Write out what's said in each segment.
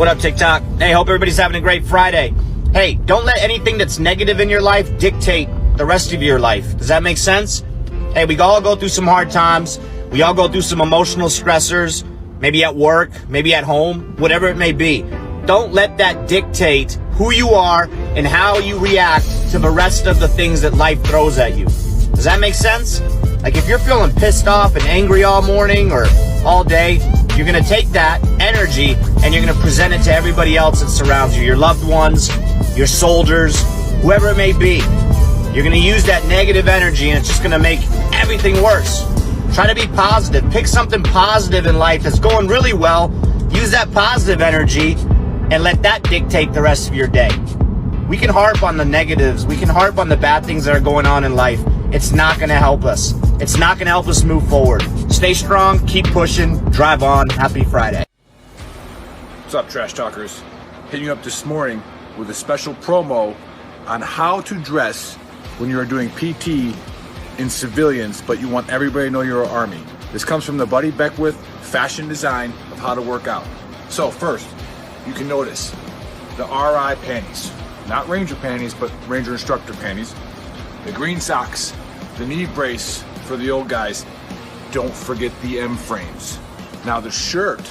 What up, TikTok? Hey, hope everybody's having a great Friday. Hey, don't let anything that's negative in your life dictate the rest of your life. Does that make sense? Hey, we all go through some hard times. We all go through some emotional stressors, maybe at work, maybe at home, whatever it may be. Don't let that dictate who you are and how you react to the rest of the things that life throws at you. Does that make sense? Like if you're feeling pissed off and angry all morning or all day, you're going to take that energy and you're going to present it to everybody else that surrounds you, your loved ones, your soldiers, whoever it may be. You're going to use that negative energy and it's just going to make everything worse. Try to be positive. Pick something positive in life that's going really well. Use that positive energy and let that dictate the rest of your day. We can harp on the negatives. We can harp on the bad things that are going on in life. It's not going to help us. It's not going to help us move forward. Stay strong, keep pushing, drive on. Happy Friday. What's up, Trash Talkers? Hitting you up this morning with a special promo on how to dress when you are doing PT in civilians, but you want everybody to know you're an Army. This comes from the Buddy Beckwith fashion design of how to work out. So first, you can notice the RI panties. Not Ranger panties, but Ranger instructor panties. The green socks, the knee brace for the old guys. Don't forget the M frames. Now the shirt,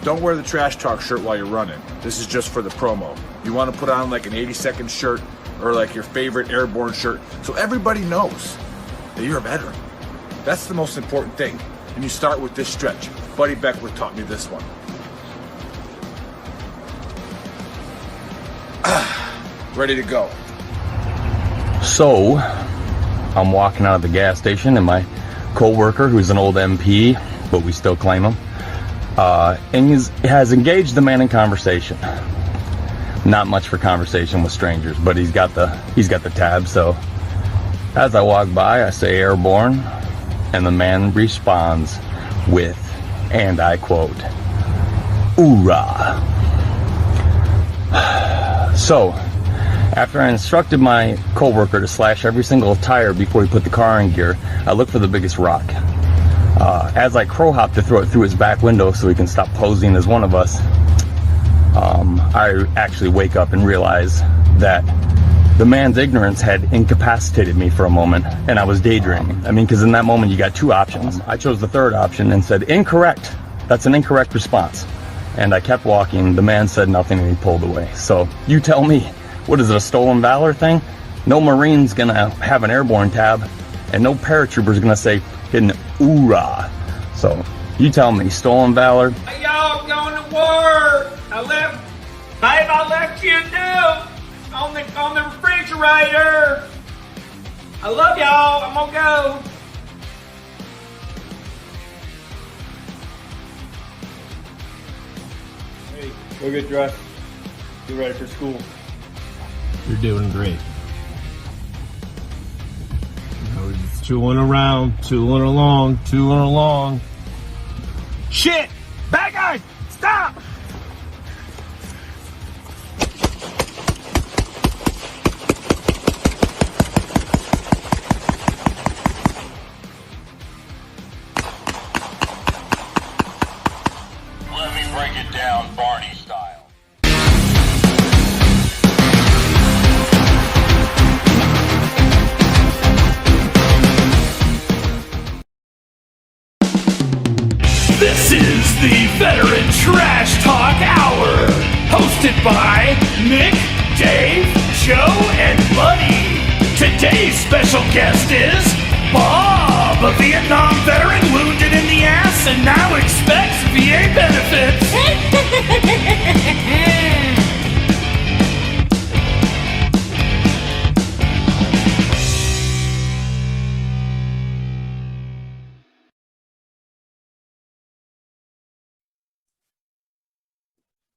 don't wear the Trash Talk shirt while you're running. This is just for the promo. You want to put on like an 80-second shirt or like your favorite airborne shirt so everybody knows that you're a veteran. That's the most important thing. And you start with this stretch. Buddy Beckwith taught me this one. Ready to go. So, I'm walking out of the gas station and my co-worker, who's an old MP, but we still claim him, and has engaged the man in conversation. Not much for conversation with strangers, but he's got the tab. So, as I walk by, I say airborne, and the man responds with, and I quote, "Hoorah." So, after I instructed my co-worker to slash every single tire before he put the car in gear, I looked for the biggest rock. As I crow-hopped to throw it through his back window so he can stop posing as one of us, I actually wake up and realize that the man's ignorance had incapacitated me for a moment, and I was daydreaming. I mean, because in that moment you got two options. I chose the third option and said, "Incorrect. That's an incorrect response." And I kept walking. The man said nothing and he pulled away. So you tell me, what is it, a stolen valor thing? No Marine's gonna have an airborne tab, and no paratrooper's gonna say hidden hoorah. So you tell me, stolen valor? Hey, y'all, I'm going to work. I left you a note on the refrigerator. I love y'all. I'm gonna go. Hey, go get dressed. Get ready for school. You're doing great. We're just tooling around, tooling along. Shit! Bad guys! Stop! Let me break it down Barney style. This is the Veteran Trash Talk Hour, hosted by Nick, Dave, Joe, and Buddy. Today's special guest is Bob, a Vietnam veteran wounded in the ass and now expects VA benefits.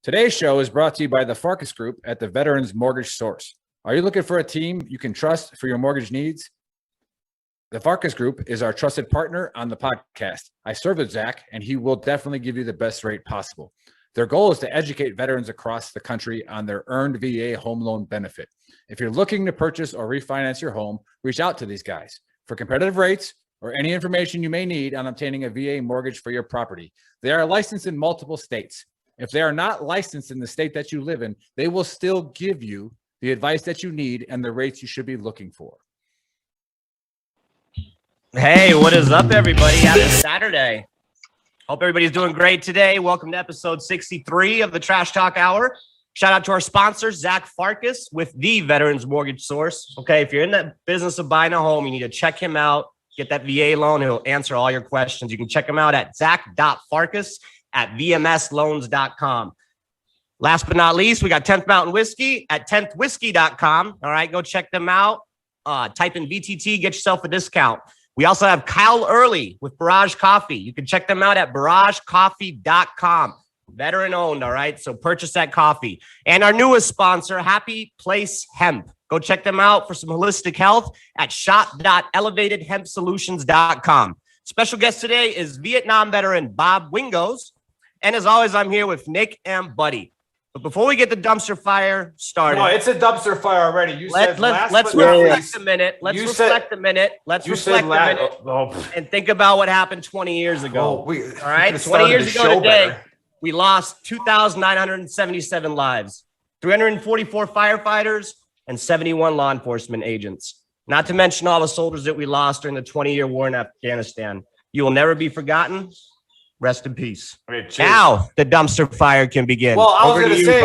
Today's show is brought to you by the Farkas Group at the Veterans Mortgage Source. Are you looking for a team you can trust for your mortgage needs? The Farkas Group is our trusted partner on the podcast. I serve with Zach, and he will definitely give you the best rate possible. Their goal is to educate veterans across the country on their earned VA home loan benefit. If you're looking to purchase or refinance your home, reach out to these guys for competitive rates or any information you may need on obtaining a VA mortgage for your property. They are licensed in multiple states. If they are not licensed in the state that you live in, they will still give you the advice that you need and the rates you should be looking for. Hey, what is up, everybody? Happy Saturday. Hope everybody's doing great today. Welcome to episode 63 of the Trash Talk Hour. Shout out to our sponsor, Zach Farkas with the Veterans Mortgage Source. Okay, if you're in the business of buying a home, you need to check him out. Get that VA loan. He'll answer all your questions. You can check him out at zach.farkas@vmsloans.com. Last but not least, we got 10th Mountain Whiskey at 10thwhiskey.com. All right, go check them out. Type in VTT, get yourself a discount. We also have Kyle Early with Barrage Coffee. You can check them out at barragecoffee.com. Veteran owned, all right? So purchase that coffee. And our newest sponsor, Happy Place Hemp. Go check them out for some holistic health at shop.elevatedhempsolutions.com. Special guest today is Vietnam veteran Bob Wingos. And as always, I'm here with Nick and Buddy. But before we get the dumpster fire started. No, it's a dumpster fire already. You said let's reflect a minute. Let's reflect a minute and think about what happened 20 years ago. All right, 20 years ago today, we lost 2,977 lives, 344 firefighters, and 71 law enforcement agents. Not to mention all the soldiers that we lost during the 20-year war in Afghanistan. You will never be forgotten. Rest in peace. Now the dumpster fire can begin. Well, I was going to say,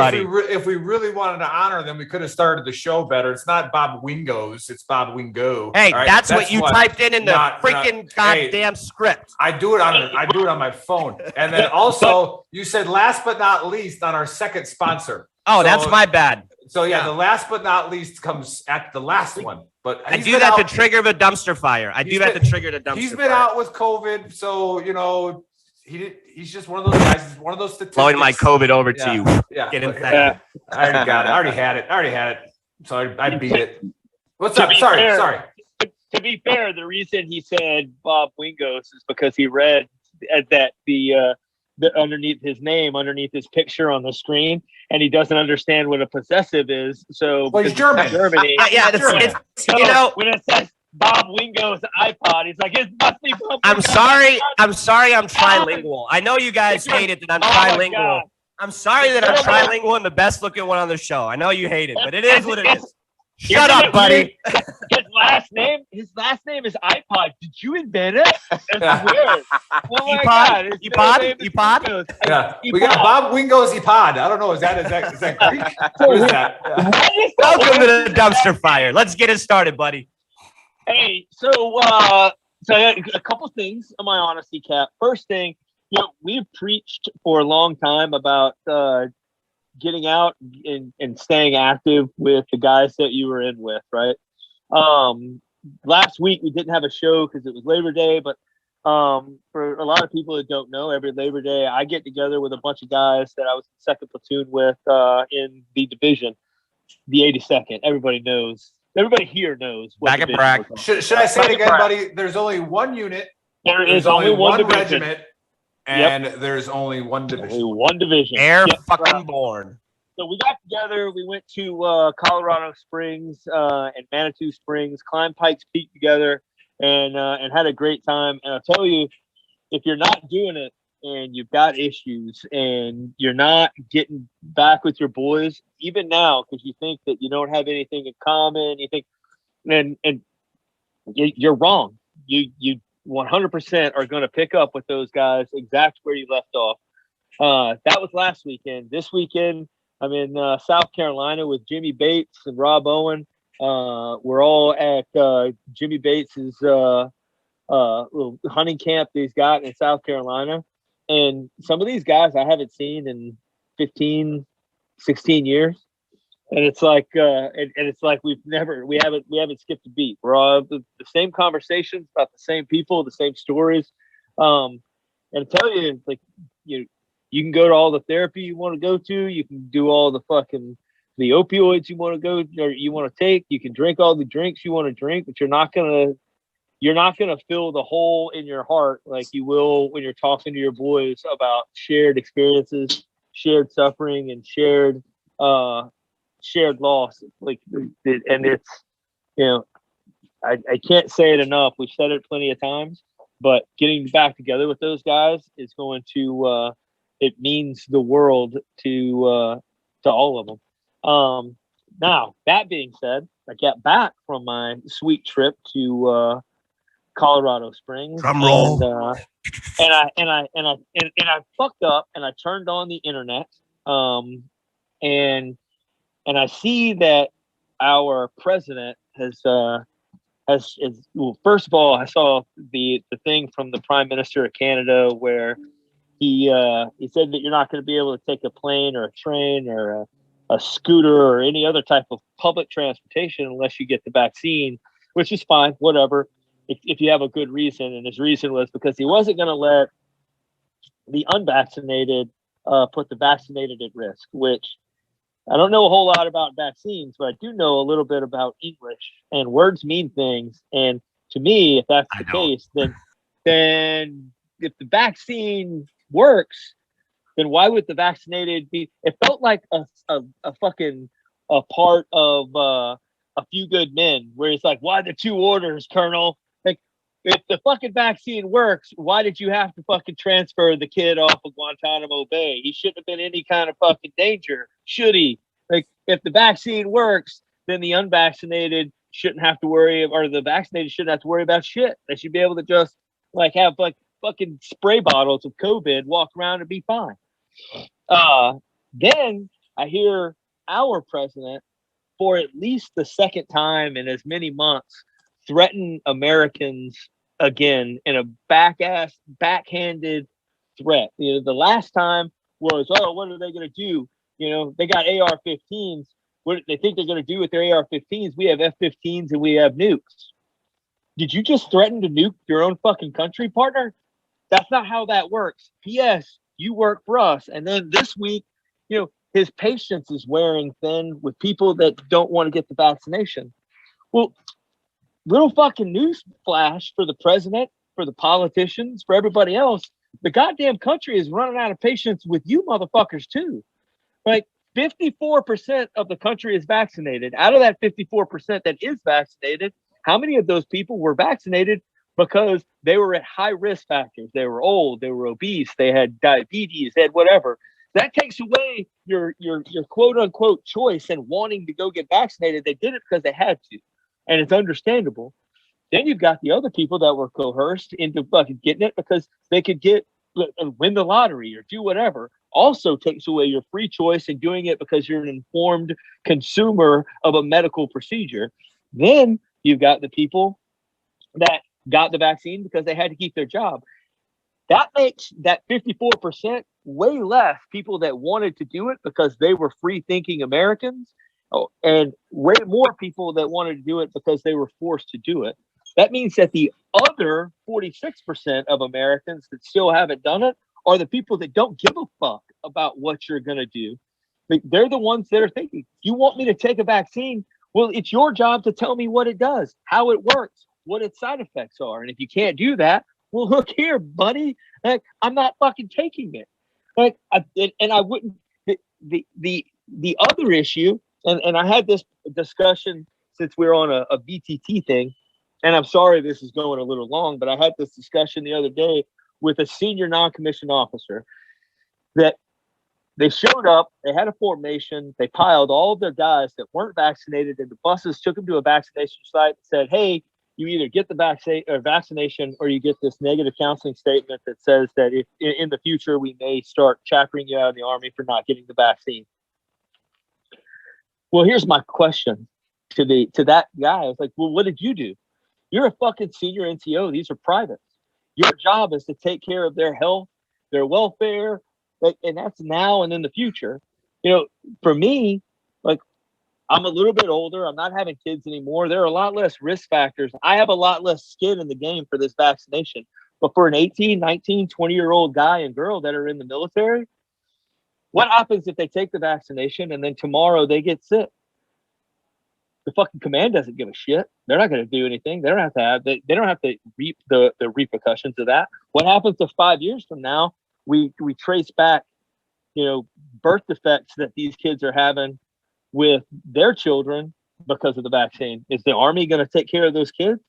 if we really wanted to honor them, we could have started the show better. It's not Bob Wingos, it's Bob Wingo. Hey, right? that's what you typed in the freaking goddamn script. I do it on my phone. And then also, you said last but not least on our second sponsor. Oh, that's my bad. So yeah, the last but not least comes at the last one. But I do that to trigger the dumpster fire. He's been out with COVID, so you know. He's just one of those guys. He's one of those statistics. Blowing my COVID over to you. Yeah. Get infected. Yeah. I already got it. I already had it. So I beat it. What's up? Sorry. To be fair, the reason he said Bob Wingos is because he read that the underneath his name, underneath his picture on the screen, and he doesn't understand what a possessive is. So he's German. Germany. It's so you know when it says Bob Wingo's iPod, he's like, it must be Bob I'm sorry, I'm trilingual. I know you guys hate it that I'm trilingual. I'm sorry that I'm trilingual and the best looking one on the show. I know you hate it, but it is what it is. Shut up, buddy. His last name is iPod. Did you invent it? That's weird. Oh my God. Epod? Yeah. We got Bob Wingo's Epod. I don't know. Is that Greek? What is that? Yeah. Welcome to the dumpster fire. Let's get it started, buddy. Hey, so a couple things on my honesty cap. First thing, we've preached for a long time about getting out and staying active with the guys that you were in with, right? Last week we didn't have a show because it was Labor Day, but for a lot of people that don't know, every Labor Day I get together with a bunch of guys that I was in second platoon with in the division, the 82nd. Everybody knows. Everybody here knows. Back at Brack. Should I say it again, buddy? There's only one unit. There's only one regiment. And there's only one division. Only one division. Fucking born. So we got together. We went to Colorado Springs and Manitou Springs, climbed Pikes Peak together, and had a great time. And I'll tell you, if you're not doing it and you've got issues and you're not getting back with your boys, even now, because you think that you don't have anything in common, you think, and you're wrong. You 100% are going to pick up with those guys exactly where you left off. That was last weekend. This weekend, I'm in South Carolina with Jimmy Bates and Rob Owen. We're all at Jimmy Bates's little hunting camp that he's got in South Carolina. And some of these guys I haven't seen in 15, 16 years. And it's like it's like we haven't skipped a beat. We're all the same conversations about the same people, the same stories. And I tell you, like, you can go to all the therapy you want to go to, you can do all the opioids you want to go or you want to take, you can drink all the drinks you want to drink, but you're not gonna fill the hole in your heart like you will when you're talking to your boys about shared experiences, shared suffering, and shared loss. Like, and it's, I can't say it enough. We've said it plenty of times, but getting back together with those guys is going to it means the world to all of them. Now that being said, I got back from my sweet trip to Colorado Springs, Drum roll. and I fucked up, and I turned on the internet, and I see that our president has well, first of all, I saw the thing from the Prime Minister of Canada where he said that you're not going to be able to take a plane or a train or a scooter or any other type of public transportation unless you get the vaccine, which is fine, whatever, if you have a good reason. And his reason was because he wasn't going to let the unvaccinated put the vaccinated at risk, which I don't know a whole lot about vaccines, but I do know a little bit about English, and words mean things. And to me, if that's the case, then if the vaccine works, then why would the vaccinated be? It felt like a fucking a part of A Few Good Men, where it's like, why the two orders, Colonel? Like, if the fucking vaccine works, why did you have to fucking transfer the kid off of Guantanamo Bay? He shouldn't have been any kind of fucking danger, should he? Like, if the vaccine works, then the unvaccinated shouldn't have to worry, or the vaccinated shouldn't have to worry about shit. They should be able to just like have like fucking spray bottles of COVID, walk around and be fine. Then I hear our president, for at least the second time in as many months, threaten Americans again in a backhanded threat. You know, the last time was, oh, what are they going to do? You know, they got AR-15s. What they think they're going to do with their AR-15s? We have F-15s and we have nukes. Did you just threaten to nuke your own fucking country, partner? That's not how that works. P.S. You work for us. And then this week, you know, his patience is wearing thin with people that don't want to get the vaccination. Well, little fucking news flash for the president, for the politicians, for everybody else. The goddamn country is running out of patience with you motherfuckers too. Like 54% of the country is vaccinated. Out of that 54% that is vaccinated, how many of those people were vaccinated because they were at high risk factors? They were old, they were obese, they had diabetes, they had whatever. That takes away your quote unquote choice and wanting to go get vaccinated. They did it because they had to, and it's understandable. Then you've got the other people that were coerced into fucking getting it because they could win the lottery or do whatever. Also takes away your free choice in doing it because you're an informed consumer of a medical procedure. Then you've got the people that got the vaccine because they had to keep their job. That makes that 54% way less people that wanted to do it because they were free-thinking Americans, and way more people that wanted to do it because they were forced to do it. That means that the other 46% of Americans that still haven't done it are the people that don't give a fuck about what you're going to do. They're the ones that are thinking, you want me to take a vaccine? Well, it's your job to tell me what it does, how it works, what its side effects are. And if you can't do that, well, look here, buddy. Like, I'm not fucking taking it. Like, I wouldn't. The other issue, and I had this discussion since we're on a VTT thing, and I'm sorry this is going a little long, but I had this discussion the other day with a senior non-commissioned officer that they showed up, they had a formation, they piled all of their guys that weren't vaccinated into buses, took them to a vaccination site, and said, hey, you either get the vaccination or you get this negative counseling statement that says that if in the future we may start chappering you out of the Army for not getting the vaccine. Well, here's my question to that guy. I was like, well, what did you do? You're a fucking senior NCO. These are privates. Your job is to take care of their health, their welfare, and that's now and in the future. You know, for me, like, I'm a little bit older. I'm not having kids anymore. There are a lot less risk factors. I have a lot less skin in the game for this vaccination. But for an 18, 19, 20-year-old guy and girl that are in the military, what happens if they take the vaccination and then tomorrow they get sick? The fucking command doesn't give a shit. They're not going to do anything. They don't have to reap the repercussions of that. What happens if 5 years from now we trace back, you know, birth defects that these kids are having with their children because of the vaccine? Is the Army going to take care of those kids?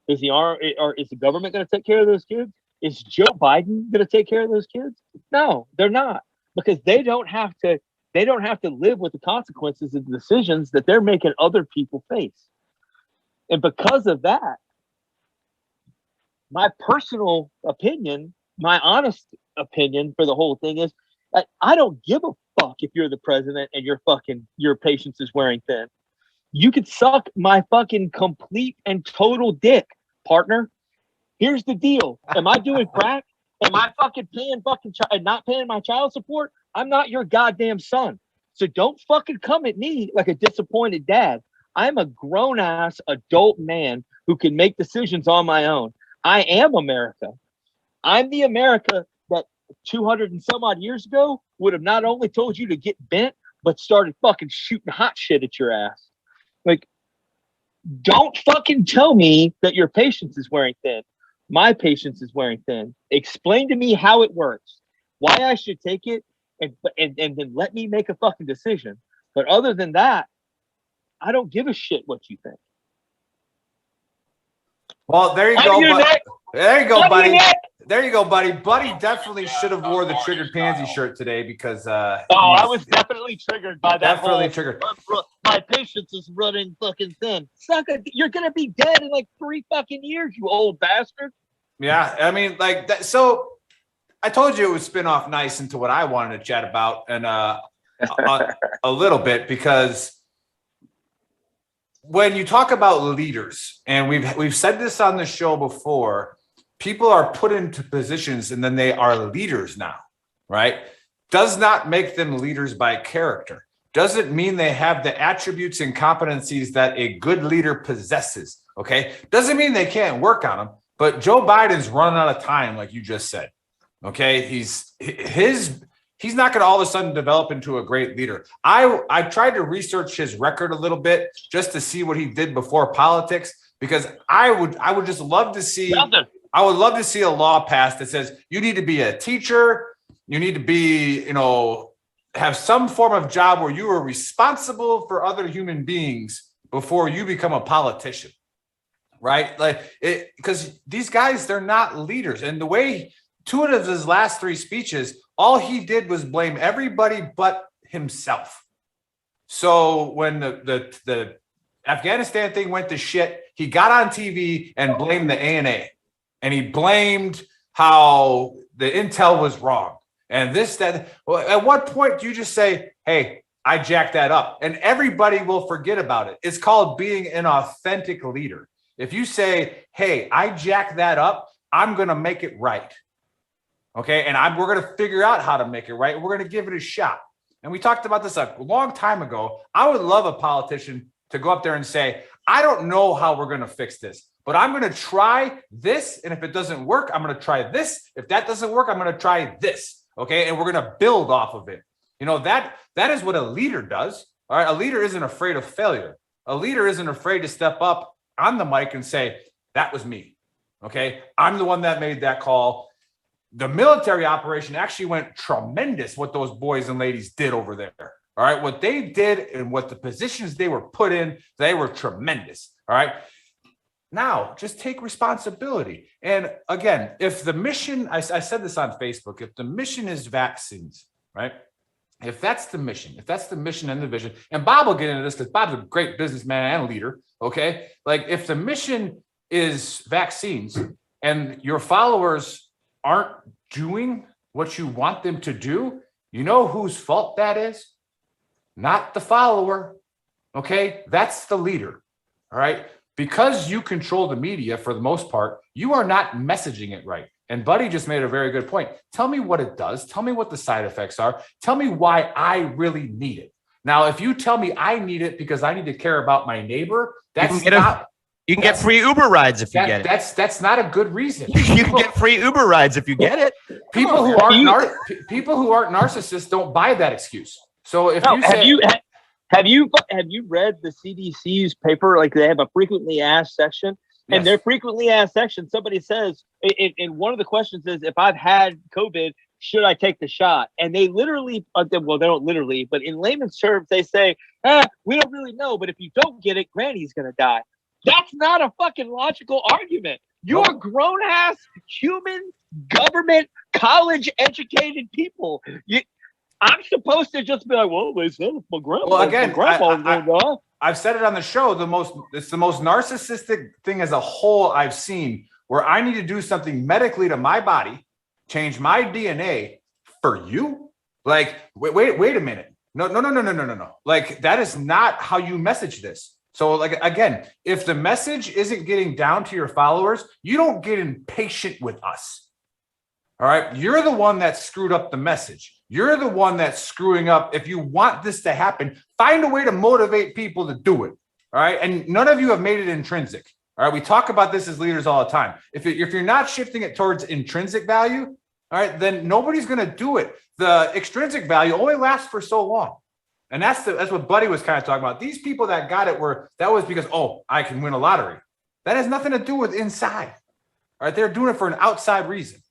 Is the government going to take care of those kids? Is Joe Biden going to take care of those kids? No, they're not, because they don't have to live with the consequences of the decisions that they're making other people face. And because of that, my personal opinion, my honest opinion for the whole thing is that I don't give a fuck if you're the president and your patience is wearing thin. You could suck my fucking complete and total dick, partner. Here's the deal. Am I doing crack? Am I fucking paying and not paying my child support? I'm not your goddamn son. So don't fucking come at me like a disappointed dad. I'm a grown ass adult man who can make decisions on my own. I am America. I'm the America that 200 and some odd years ago would have not only told you to get bent, but started fucking shooting hot shit at your ass. Like, don't fucking tell me that your patience is wearing thin. My patience is wearing thin. Explain to me how it works, why I should take it, and then let me make a fucking decision. But other than that, I don't give a shit what you think. Well, there you Love go. you, Nick. There you go, Love buddy. you, Nick. There you go, buddy. Buddy definitely should have wore the triggered pansy shirt today because I was definitely triggered by that. Definitely whole, triggered. My patience is running fucking thin. Sucker, you're gonna be dead in like 3 fucking years, you old bastard. Yeah, I mean, like that. So I told you it would spin off nice into what I wanted to chat about, and a little bit, because when you talk about leaders, and we've said this on the show before, people are put into positions and then they are leaders now, right? Does not make them leaders by character. Doesn't mean they have the attributes and competencies that a good leader possesses, okay? Doesn't mean they can't work on them, but Joe Biden's running out of time, like you just said, okay? He's not going to all of a sudden develop into a great leader. I tried to research his record a little bit just to see what he did before politics, because I would just love to see. I would love to see a law passed that says you need to be a teacher, you need to be, have some form of job where you are responsible for other human beings before you become a politician, right? Because these guys, they're not leaders. And the way 2 of his last 3 speeches, all he did was blame everybody but himself. So when the Afghanistan thing went to shit, he got on TV and blamed the ANA. And he blamed how the intel was wrong. And this, that. Well, at what point do you just say, hey, I jacked that up? And everybody will forget about it. It's called being an authentic leader. If you say, hey, I jacked that up, I'm going to make it right. Okay, and we're going to figure out how to make it right. We're going to give it a shot. And we talked about this a long time ago. I would love a politician to go up there and say, I don't know how we're going to fix this, but I'm going to try this. And if it doesn't work, I'm going to try this. If that doesn't work, I'm going to try this. Okay, and we're going to build off of it. That is what a leader does. All right, a leader isn't afraid of failure. A leader isn't afraid to step up on the mic and say, that was me. Okay, I'm the one that made that call. The military operation actually went tremendous, what those boys and ladies did over there. All right. What they did and what the positions they were put in, they were tremendous. All right. Now, just take responsibility. And again, if the mission, I said this on Facebook, if the mission is vaccines, right? If that's the mission and the vision, and Bob will get into this because Bob's a great businessman and leader. Okay. Like if the mission is vaccines and your followers aren't doing what you want them to do, you know whose fault that is? Not the follower. Okay, that's the leader. All right, because you control the media for the most part, you are not messaging it right. And Buddy just made a very good point. Tell me what it does. Tell me what the side effects are. Tell me why I really need it. Now, if you tell me I need it because I need to care about my neighbor, that's not. You can get free Uber rides if you get it. That's not a good reason. You can get free Uber rides if you get it. People who aren't narcissists don't buy that excuse. So if you say, have you read the CDC's paper? Like they have a frequently asked section, and their frequently asked section, somebody says, in one of the questions is, if I've had COVID, should I take the shot? And they literally, well, they don't literally, but in layman's terms, they say, we don't really know, but if you don't get it, Granny's gonna die. That's not a fucking logical argument. You're grown-ass, human, government, college-educated people. I'm supposed to just be like, well, they said my grandma. Well, again, my grandma's gonna die. I've said it on the show. It's the most narcissistic thing as a whole I've seen, where I need to do something medically to my body, change my DNA for you. Like, wait a minute. No. Like, that is not how you message this. So, like, again, if the message isn't getting down to your followers, you don't get impatient with us. All right. You're the one that screwed up the message. You're the one that's screwing up. If you want this to happen, find a way to motivate people to do it. All right. And none of you have made it intrinsic. All right. We talk about this as leaders all the time. If you're not shifting it towards intrinsic value, all right, then nobody's going to do it. The extrinsic value only lasts for so long. And that's what Buddy was kind of talking about. These people that got it that was because, oh, I can win a lottery. That has nothing to do with inside. All right. They're doing it for an outside reason.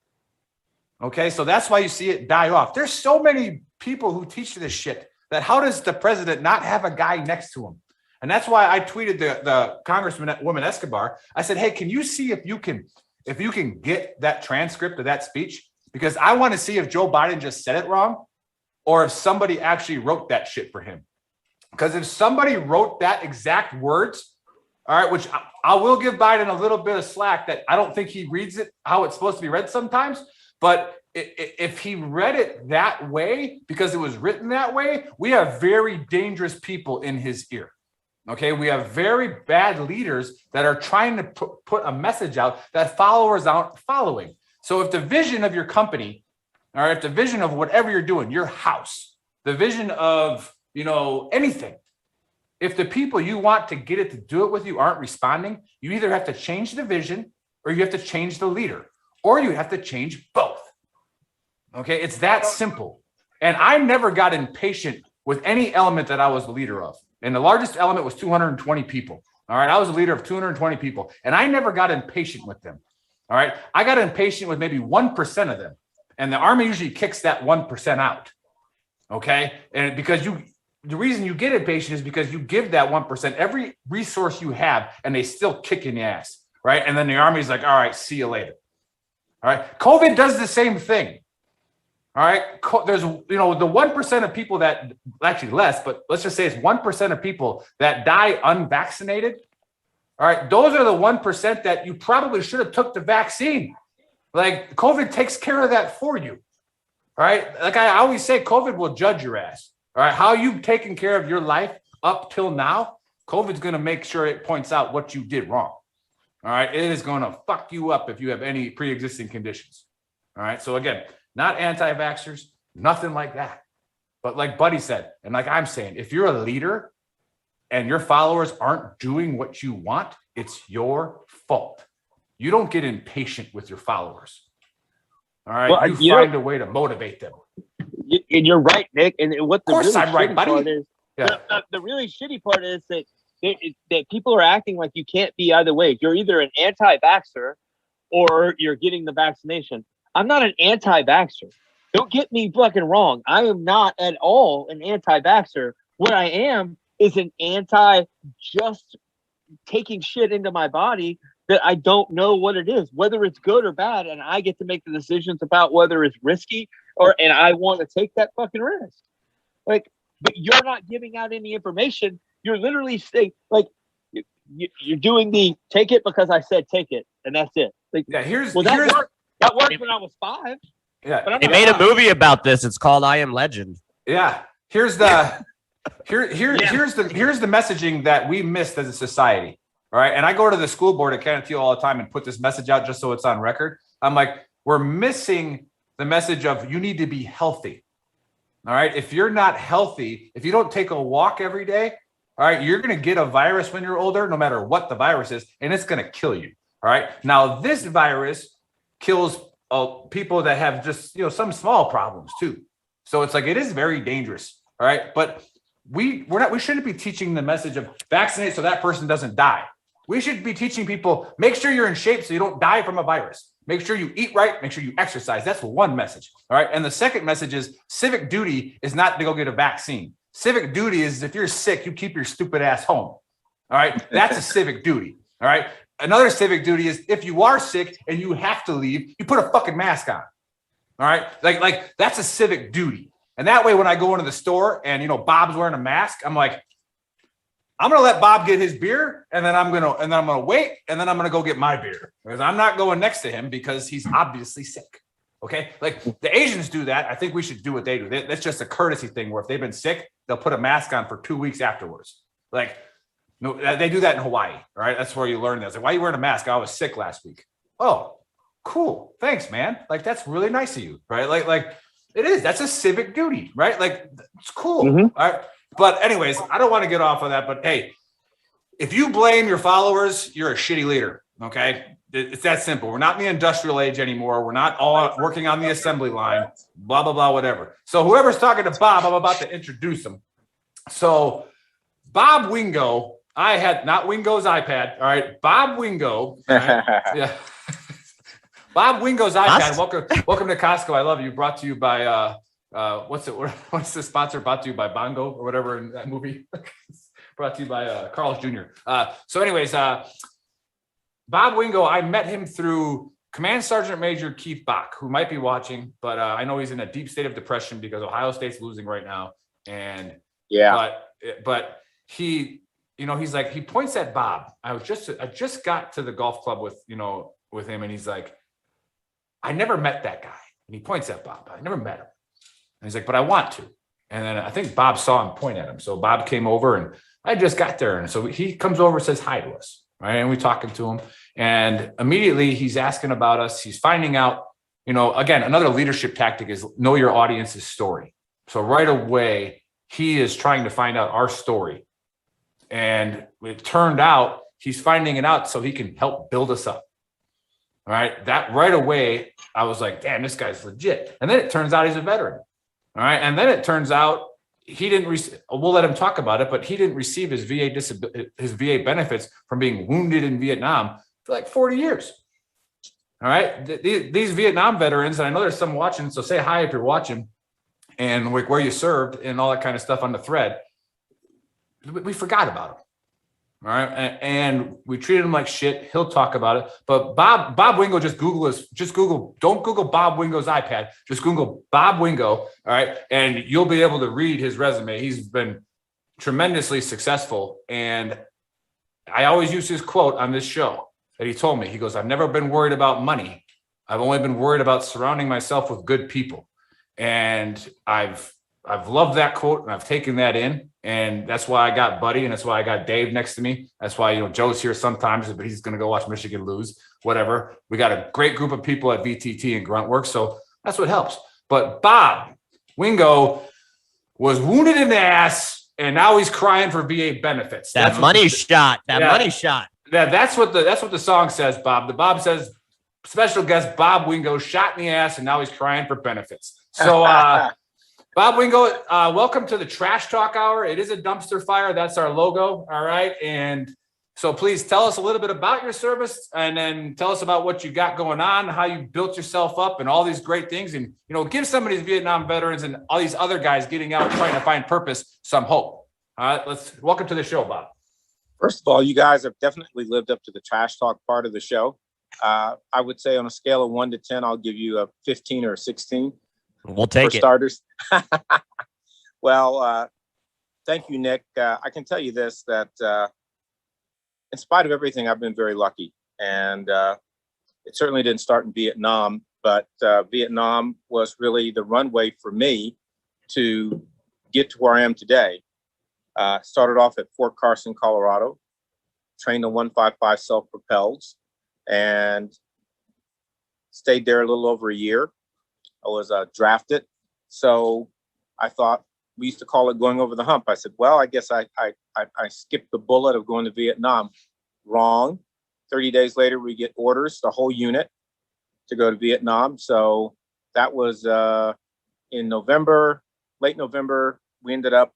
Okay. So that's why you see it die off. There's so many people who teach this shit that how does the president not have a guy next to him? And that's why I tweeted the Congresswoman Escobar. I said, hey, can you see if you can get that transcript of that speech? Because I want to see if Joe Biden just said it wrong or if somebody actually wrote that shit for him. Because if somebody wrote that exact words, all right, which I will give Biden a little bit of slack that I don't think he reads it how it's supposed to be read sometimes. But if he read it that way, because it was written that way, we have very dangerous people in his ear. Okay, we have very bad leaders that are trying to put a message out that followers aren't following. So if the vision of your company, all right, if the vision of whatever you're doing, your house, the vision of, anything, if the people you want to get it to do it with you aren't responding, you either have to change the vision or you have to change the leader or you have to change both. Okay, it's that simple. And I never got impatient with any element that I was the leader of. And the largest element was 220 people. All right, I was a leader of 220 people and I never got impatient with them. All right. I got impatient with maybe 1% of them. And the Army usually kicks that 1% out. Okay. And because the reason you get impatient is because you give that 1% every resource you have and they still kick in the ass. Right. And then the Army's like, all right, see you later. All right. COVID does the same thing. All right. There's, the 1% of people that actually less, but let's just say it's 1% of people that die unvaccinated. All right, those are the 1% that you probably should have took the vaccine. Like COVID takes care of that for you. All right, like I always say, COVID will judge your ass. All right, how you've taken care of your life up till now, COVID's going to make sure it points out what you did wrong. All right, it is going to fuck you up if you have any pre-existing conditions. All right, so again, not anti-vaxxers, nothing like that. But like Buddy said, and like I'm saying, if you're a leader and your followers aren't doing what you want, it's your fault. You don't get impatient with your followers. All right. Well, you find a way to motivate them. And you're right, Nick. And what the really shitty part is, the really shitty part is that people are acting like you can't be either way. You're either an anti-vaxxer or you're getting the vaccination. I'm not an anti-vaxxer. Don't get me fucking wrong. I am not at all an anti-vaxxer. What I am is an anti-just taking shit into my body that I don't know what it is, whether it's good or bad, and I get to make the decisions about whether it's risky and I want to take that fucking risk. Like, but you're not giving out any information. You're literally saying, like, you're doing the take it because I said take it, and that's it. Like, yeah, that worked when I was 5. Yeah, they made a movie about this. It's called I Am Legend. Yeah, here's the messaging that we missed as a society. All right, and I go to the school board at Canateel all the time and put this message out just so it's on record. I'm like, we're missing the message of you need to be healthy. All right, if you're not healthy, if you don't take a walk every day, all right, you're going to get a virus when you're older, no matter what the virus is, and it's going to kill you. All right, now this virus kills people that have just some small problems too. So it's like it is very dangerous. All right, but we shouldn't be teaching the message of vaccinate so that person doesn't die. We should be teaching people, make sure you're in shape so you don't die from a virus. Make sure you eat right. Make sure you exercise. That's one message. All right. And the second message is civic duty is not to go get a vaccine. Civic duty is if you're sick, you keep your stupid ass home. All right. That's a civic duty. All right. another civic duty is if you are sick and you have to leave, you put a fucking mask on. All right. Like that's a civic duty. And that way, when I go into the store and, Bob's wearing a mask, I'm like, I'm going to let Bob get his beer and then I'm going to wait. And then I'm going to go get my beer because I'm not going next to him because he's obviously sick. Okay. Like the Asians do that. I think we should do what they do. That's just a courtesy thing where if they've been sick, they'll put a mask on for 2 weeks afterwards. Like, no, they do that in Hawaii. Right. That's where you learn that. It's like, why are you wearing a mask? I was sick last week. Oh, cool. Thanks, man. Like, that's really nice of you. Right. Like it is. That's a civic duty. Right. Like it's cool. Mm-hmm. All right. But anyways, I don't want to get off of that. But hey, if you blame your followers, you're a shitty leader. Okay. It's that simple. We're not in the industrial age anymore. We're not all working on the assembly line, blah, blah, blah, whatever. So whoever's talking to Bob, I'm about to introduce him. So Bob Wingo, I had not Wingo's iPad. All right. Bob Wingo. All right? Yeah. Bob Wingo's iPad. Welcome to Costco. I love you. Brought to you by, what's the sponsor? Brought to you by Bongo or whatever in that movie. Brought to you by Carl's Jr. So anyways, Bob Wingo, I met him through Command Sergeant Major Keith Bach, who might be watching, but I know he's in a deep state of depression because Ohio State's losing right now. And yeah, but he, he's like, he points at Bob. I just got to the golf club with him, and he's like, I never met that guy. And he points at Bob. I never met him. And he's like, but I want to. And then I think Bob saw him point at him. So Bob came over and I just got there. And so he comes over and says hi to us. Right. And we're talking to him. And immediately he's asking about us. He's finding out, again, another leadership tactic is know your audience's story. So right away, he is trying to find out our story. And it turned out he's finding it out so he can help build us up. All right. That right away, I was like, damn, this guy's legit. And then it turns out he's a veteran. All right. And then it turns out he didn't receive, we'll let him talk about it, but he didn't receive his VA benefits from being wounded in Vietnam for like 40 years. All right. These Vietnam veterans, and I know there's some watching, so say hi if you're watching and like where you served and all that kind of stuff on the thread. We forgot about him. All right. And we treated him like shit. He'll talk about it. But Bob Wingo, just Google, don't Google Bob Wingo's iPad. Just Google Bob Wingo. All right. And you'll be able to read his resume. He's been tremendously successful. And I always use his quote on this show that he told me. He goes, I've never been worried about money. I've only been worried about surrounding myself with good people. And I've loved that quote and I've taken that in. And that's why I got Buddy, and that's why I got Dave next to me. That's why, Joe's here sometimes, but he's going to go watch Michigan lose, whatever. We got a great group of people at VTT and Gruntworks, so that's what helps. But Bob Wingo was wounded in the ass, and now he's crying for VA benefits. That's money shot. Money shot. That's what the song says, Bob. The Bob says, special guest Bob Wingo shot in the ass, and now he's crying for benefits. So, Bob Wingo, welcome to the Trash Talk Hour. It is a dumpster fire. That's our logo. All right. And so please tell us a little bit about your service and then tell us about what you got going on, how you built yourself up and all these great things. And, give some of these Vietnam veterans and all these other guys getting out trying to find purpose some hope. All right. Welcome to the show, Bob. First of all, you guys have definitely lived up to the trash talk part of the show. I would say on a scale of 1 to 10, I'll give you a 15 or a 16. We'll take for it. Starters. Well, thank you, Nick. I can tell you this, that in spite of everything, I've been very lucky. And it certainly didn't start in Vietnam, but Vietnam was really the runway for me to get to where I am today. Started off at Fort Carson, Colorado, trained the 155 self-propels, and stayed there a little over a year. I was drafted. So I thought, we used to call it going over the hump. I said, well, I guess I skipped the bullet of going to Vietnam. Wrong. 30 days later, we get orders, the whole unit, to go to Vietnam. So that was in November, late November. We ended up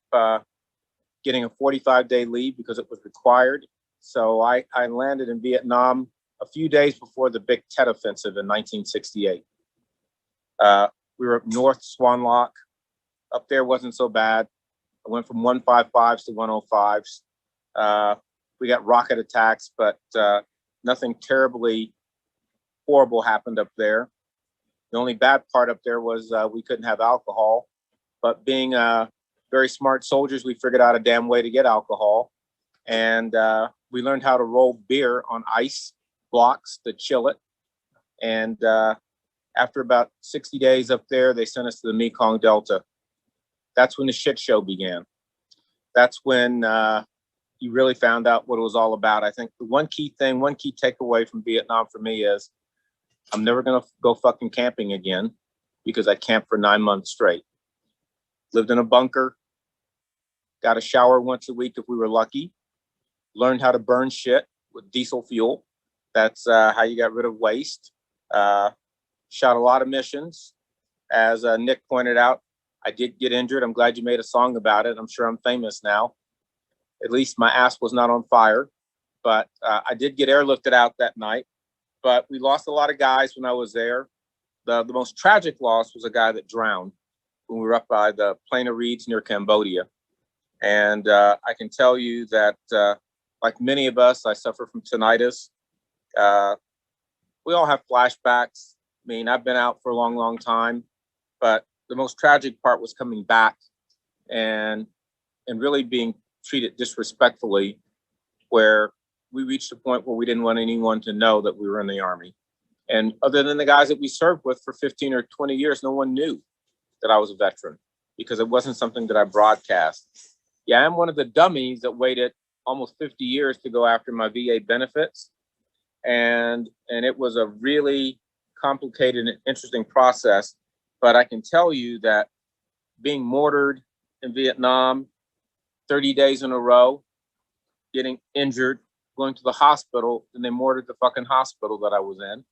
getting a 45-day leave because it was required. So I landed in Vietnam a few days before the Big Tet Offensive in 1968. We were up north, Swan Lock. Up there wasn't so bad. I went from 155s to 105s. We got rocket attacks, but nothing terribly horrible happened up there. The only bad part up there was we couldn't have alcohol. But being very smart soldiers, we figured out a damn way to get alcohol. And we learned how to roll beer on ice blocks to chill it. And after about 60 days up there, they sent us to the Mekong Delta. That's when the shit show began. That's when you really found out what it was all about. I think the one key takeaway from Vietnam for me is I'm never going to go fucking camping again because I camped for 9 months straight. Lived in a bunker, got a shower once a week if we were lucky, learned how to burn shit with diesel fuel. That's how you got rid of waste. Shot a lot of missions. As Nick pointed out, I did get injured. I'm glad you made a song about it. I'm sure I'm famous now. At least my ass was not on fire, but I did get airlifted out that night. But we lost a lot of guys when I was there. The most tragic loss was a guy that drowned when we were up by the Plain of Reeds near Cambodia. And I can tell you that, like many of us, I suffer from tinnitus. We all have flashbacks. I mean, I've been out for a long, long time, but the most tragic part was coming back and really being treated disrespectfully, where we reached a point where we didn't want anyone to know that we were in the Army. And other than the guys that we served with for 15 or 20 years, no one knew that I was a veteran because it wasn't something that I broadcast. Yeah, I'm one of the dummies that waited almost 50 years to go after my VA benefits. And it was a really complicated and interesting process. But I can tell you that being mortared in Vietnam 30 days in a row, getting injured, going to the hospital, and they mortared the fucking hospital that I was in.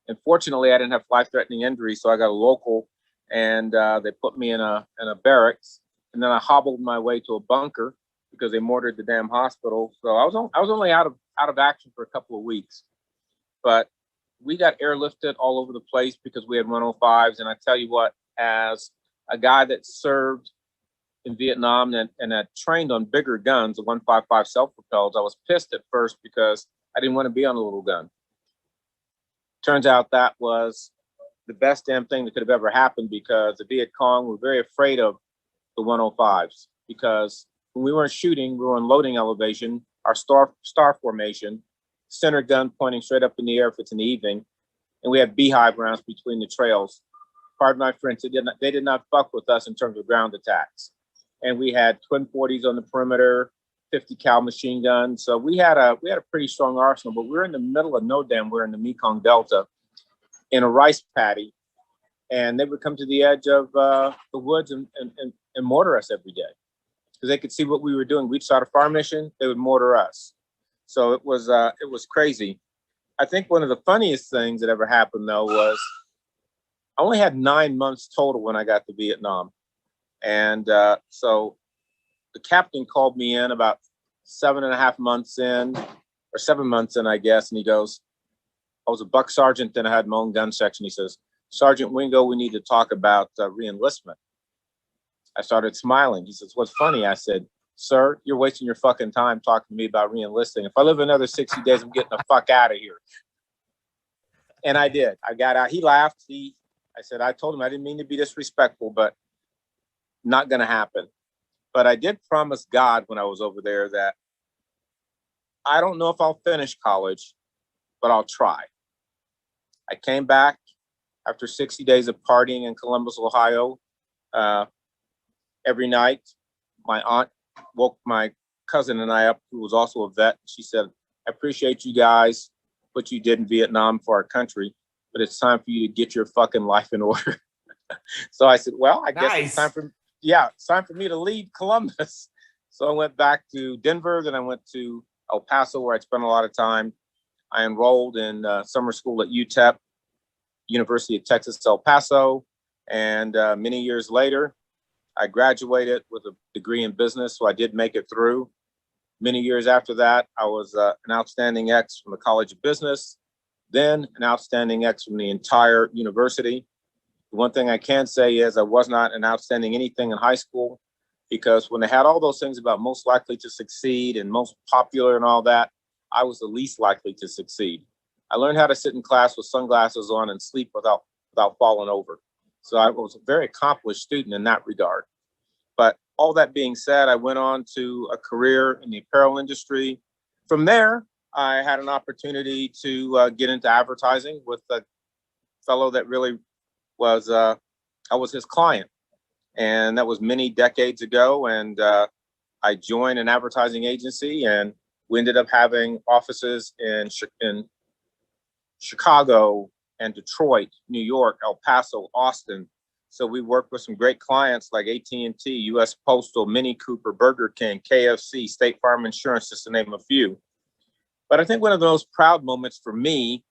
And fortunately, I didn't have life-threatening injuries, so I got a local, and they put me in a barracks. And then I hobbled my way to a bunker because they mortared the damn hospital. So I was only out of action for a couple of weeks, but we got airlifted all over the place because we had 105s. And I tell you what, as a guy that served in Vietnam and had trained on bigger guns, the 155 self-propelled, I was pissed at first because I didn't want to be on a little gun. Turns out that was the best damn thing that could have ever happened because the Viet Cong were very afraid of the 105s because when we weren't shooting, we were on loading elevation, our star formation, center gun pointing straight up in the air if it's in the evening, and we had beehive rounds between the trails. Pardon my French, they did not fuck with us in terms of ground attacks. And we had twin 40s on the perimeter, 50 cal machine guns. So we had a pretty strong arsenal, but we're in the middle of no damn where in the Mekong Delta in a rice paddy. And they would come to the edge of the woods and mortar us every day because they could see what we were doing. We'd start a fire mission, they would mortar us. So it was crazy. I think one of the funniest things that ever happened though was I only had 9 months total when I got to Vietnam. And so the captain called me in about 7.5 months in, or 7 months in, I guess. And he goes, I was a buck sergeant, then I had my own gun section. He says, Sergeant Wingo, we need to talk about re-enlistment. I started smiling. He says, what's funny? I said, sir, you're wasting your fucking time talking to me about re-enlisting. If I live another 60 days, I'm getting the fuck out of here. And I did. I got out. He laughed. I told him I didn't mean to be disrespectful, but not going to happen. But I did promise God when I was over there that I don't know if I'll finish college, but I'll try. I came back after 60 days of partying in Columbus, Ohio. Every night, my aunt woke my cousin and I up, who was also a vet. She said, I appreciate you guys, what you did in Vietnam for our country, but it's time for you to get your fucking life in order. So I said, well, I guess it's time for me to leave Columbus. So I went back to Denver, then I went to El Paso, where I'd spent a lot of time. I enrolled in summer school at UTEP, University of Texas, El Paso. And many years later, I graduated with a degree in business, so I did make it through. Many years after that, I was an outstanding X from the College of Business, then an outstanding X from the entire university. The one thing I can say is I was not an outstanding anything in high school, because when they had all those things about most likely to succeed and most popular and all that, I was the least likely to succeed. I learned how to sit in class with sunglasses on and sleep without falling over. So I was a very accomplished student in that regard. But all that being said, I went on to a career in the apparel industry. From there, I had an opportunity to get into advertising with a fellow that really was, I was his client. And that was many decades ago. And I joined an advertising agency, and we ended up having offices in Chicago and Detroit, New York, El Paso, Austin. So we worked with some great clients like AT&T, US Postal, Mini Cooper, Burger King, KFC, State Farm Insurance, just to name a few. But I think one of the most proud moments for me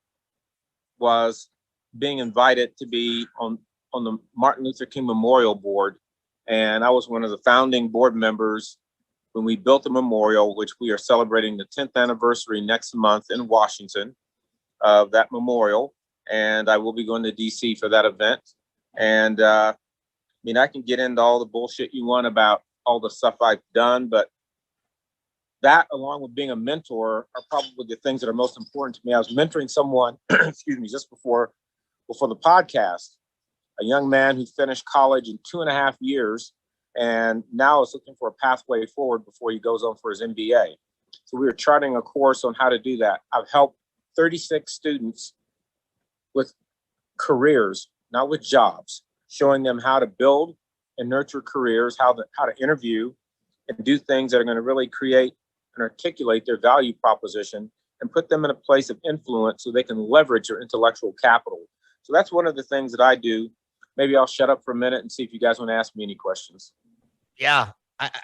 was being invited to be on the Martin Luther King Memorial Board. And I was one of the founding board members when we built the memorial, which we are celebrating the 10th anniversary next month in Washington of that memorial. And I will be going to DC for that event. And I mean, I can get into all the bullshit you want about all the stuff I've done, but that, along with being a mentor, are probably the things that are most important to me. I was mentoring someone, excuse me, just before the podcast, a young man who finished college in 2.5 years and now is looking for a pathway forward before he goes on for his MBA. So we were charting a course on how to do that. I've helped 36 students with careers, not with jobs, showing them how to build and nurture careers, how to interview and do things that are going to really create and articulate their value proposition and put them in a place of influence so they can leverage their intellectual capital. So that's one of the things that I do. Maybe I'll shut up for a minute and see if you guys want to ask me any questions. Yeah,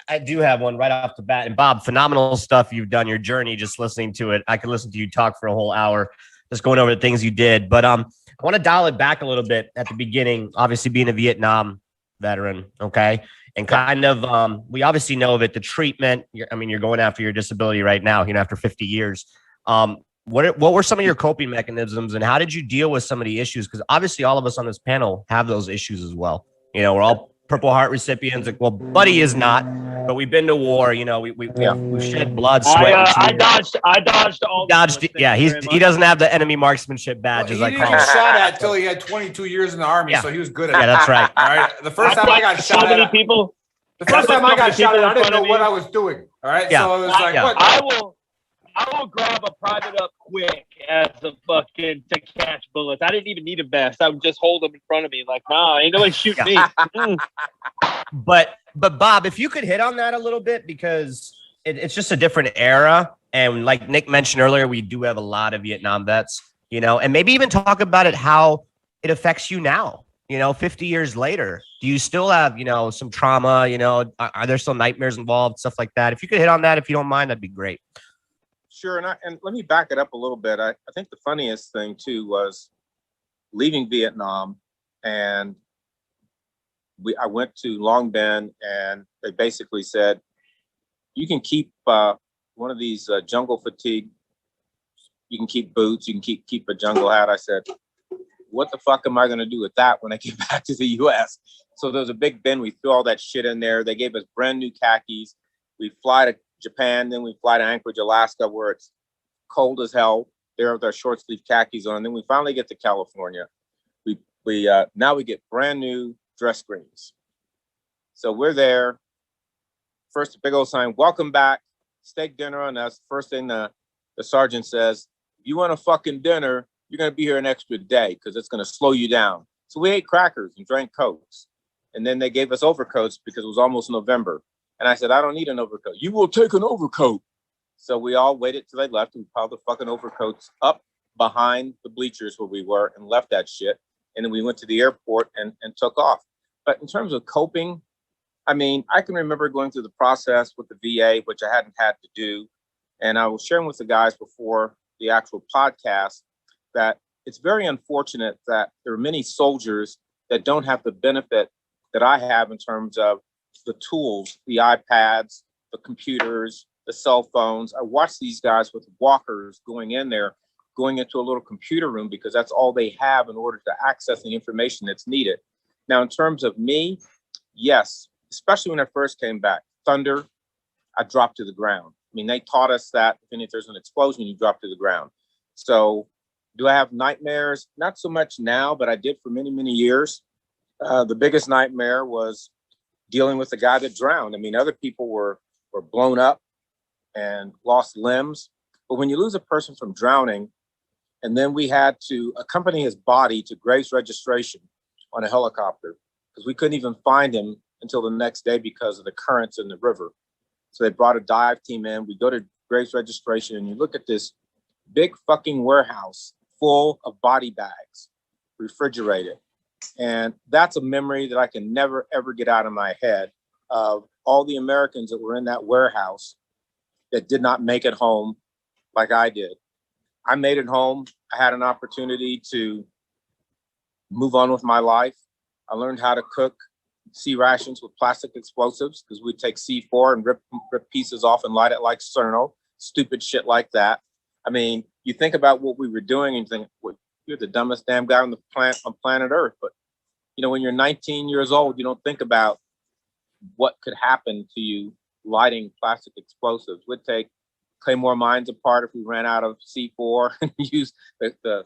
I do have one right off the bat. And Bob, phenomenal stuff you've done, your journey, just listening to it. I could listen to you talk for a whole hour, just going over the things you did. But I want to dial it back a little bit at the beginning, obviously being a Vietnam veteran, okay? And kind of, we obviously know that the treatment, you're going after your disability right now, after 50 years. What were some of your coping mechanisms, and how did you deal with some of the issues? Because obviously all of us on this panel have those issues as well. We're all Purple Heart recipients. Well, Buddy is not, but we've been to war. We've shed blood, sweat, and tears. I dodged all. Yeah, he doesn't have the enemy marksmanship badge. Well, he didn't get shot at till he had 22 years in the army, so he was good at it. Yeah, that's right. All right. The first time I got shot at, the first time I got shot at, I didn't know what I was doing. All right. Yeah. So it was like, what? I will grab a private up quick as a fucking to catch bullets. I didn't even need a vest. I would just hold them in front of me like, nah, ain't nobody shoot me. But Bob, if you could hit on that a little bit, because it's just a different era. And like Nick mentioned earlier, we do have a lot of Vietnam vets, and maybe even talk about it, how it affects you now, 50 years later. Do you still have, some trauma, are there still nightmares involved, stuff like that? If you could hit on that, if you don't mind, that'd be great. Sure, and let me back it up a little bit. I think the funniest thing too was leaving Vietnam, and I went to Long Binh, and they basically said, you can keep one of these jungle fatigue, you can keep boots, you can keep a jungle hat. I said, what the fuck am I going to do with that when I get back to the US? So there was a big bin. We threw all that shit in there. They gave us brand new khakis. We fly to Japan, then we fly to Anchorage, Alaska, where it's cold as hell. There with our short sleeve khakis on. Then we finally get to California. We now we get brand new dress greens. So we're there. First, a big old sign, welcome back, steak dinner on us. First thing the sergeant says, if you want a fucking dinner, you're going to be here an extra day because it's going to slow you down. So we ate crackers and drank Cokes. And then they gave us overcoats because it was almost November. And I said, I don't need an overcoat. You will take an overcoat. So we all waited till they left, and we piled the fucking overcoats up behind the bleachers where we were and left that shit. And then we went to the airport and took off. But in terms of coping, I can remember going through the process with the VA, which I hadn't had to do. And I was sharing with the guys before the actual podcast that it's very unfortunate that there are many soldiers that don't have the benefit that I have in terms of the tools, the iPads, the computers, the cell phones. I watch these guys with walkers going into a little computer room because that's all they have in order to access the information that's needed. Now, in terms of me, yes, especially when I first came back, thunder, I dropped to the ground. mean, they taught us that if there's an explosion, you drop to the ground. So do I have nightmares? Not so much now, but I did for many, many years. The biggest nightmare was dealing with the guy that drowned. I mean, other people were blown up and lost limbs. But when you lose a person from drowning, and then we had to accompany his body to graves registration on a helicopter because we couldn't even find him until the next day because of the currents in the river. So they brought a dive team in. We go to graves registration and you look at this big fucking warehouse full of body bags, refrigerated. And that's a memory that I can never, ever get out of my head of all the Americans that were in that warehouse that did not make it home like I did. I made it home. I had an opportunity to move on with my life. I learned how to cook C rations with plastic explosives because we'd take C4 and rip pieces off and light it like Cerno, stupid shit like that. I mean, you think about what we were doing and you think, well, you're the dumbest damn guy on planet Earth. But, you know, when you're 19 years old, you don't think about what could happen to you lighting plastic explosives. We'd take Claymore mines apart if we ran out of C4 and use the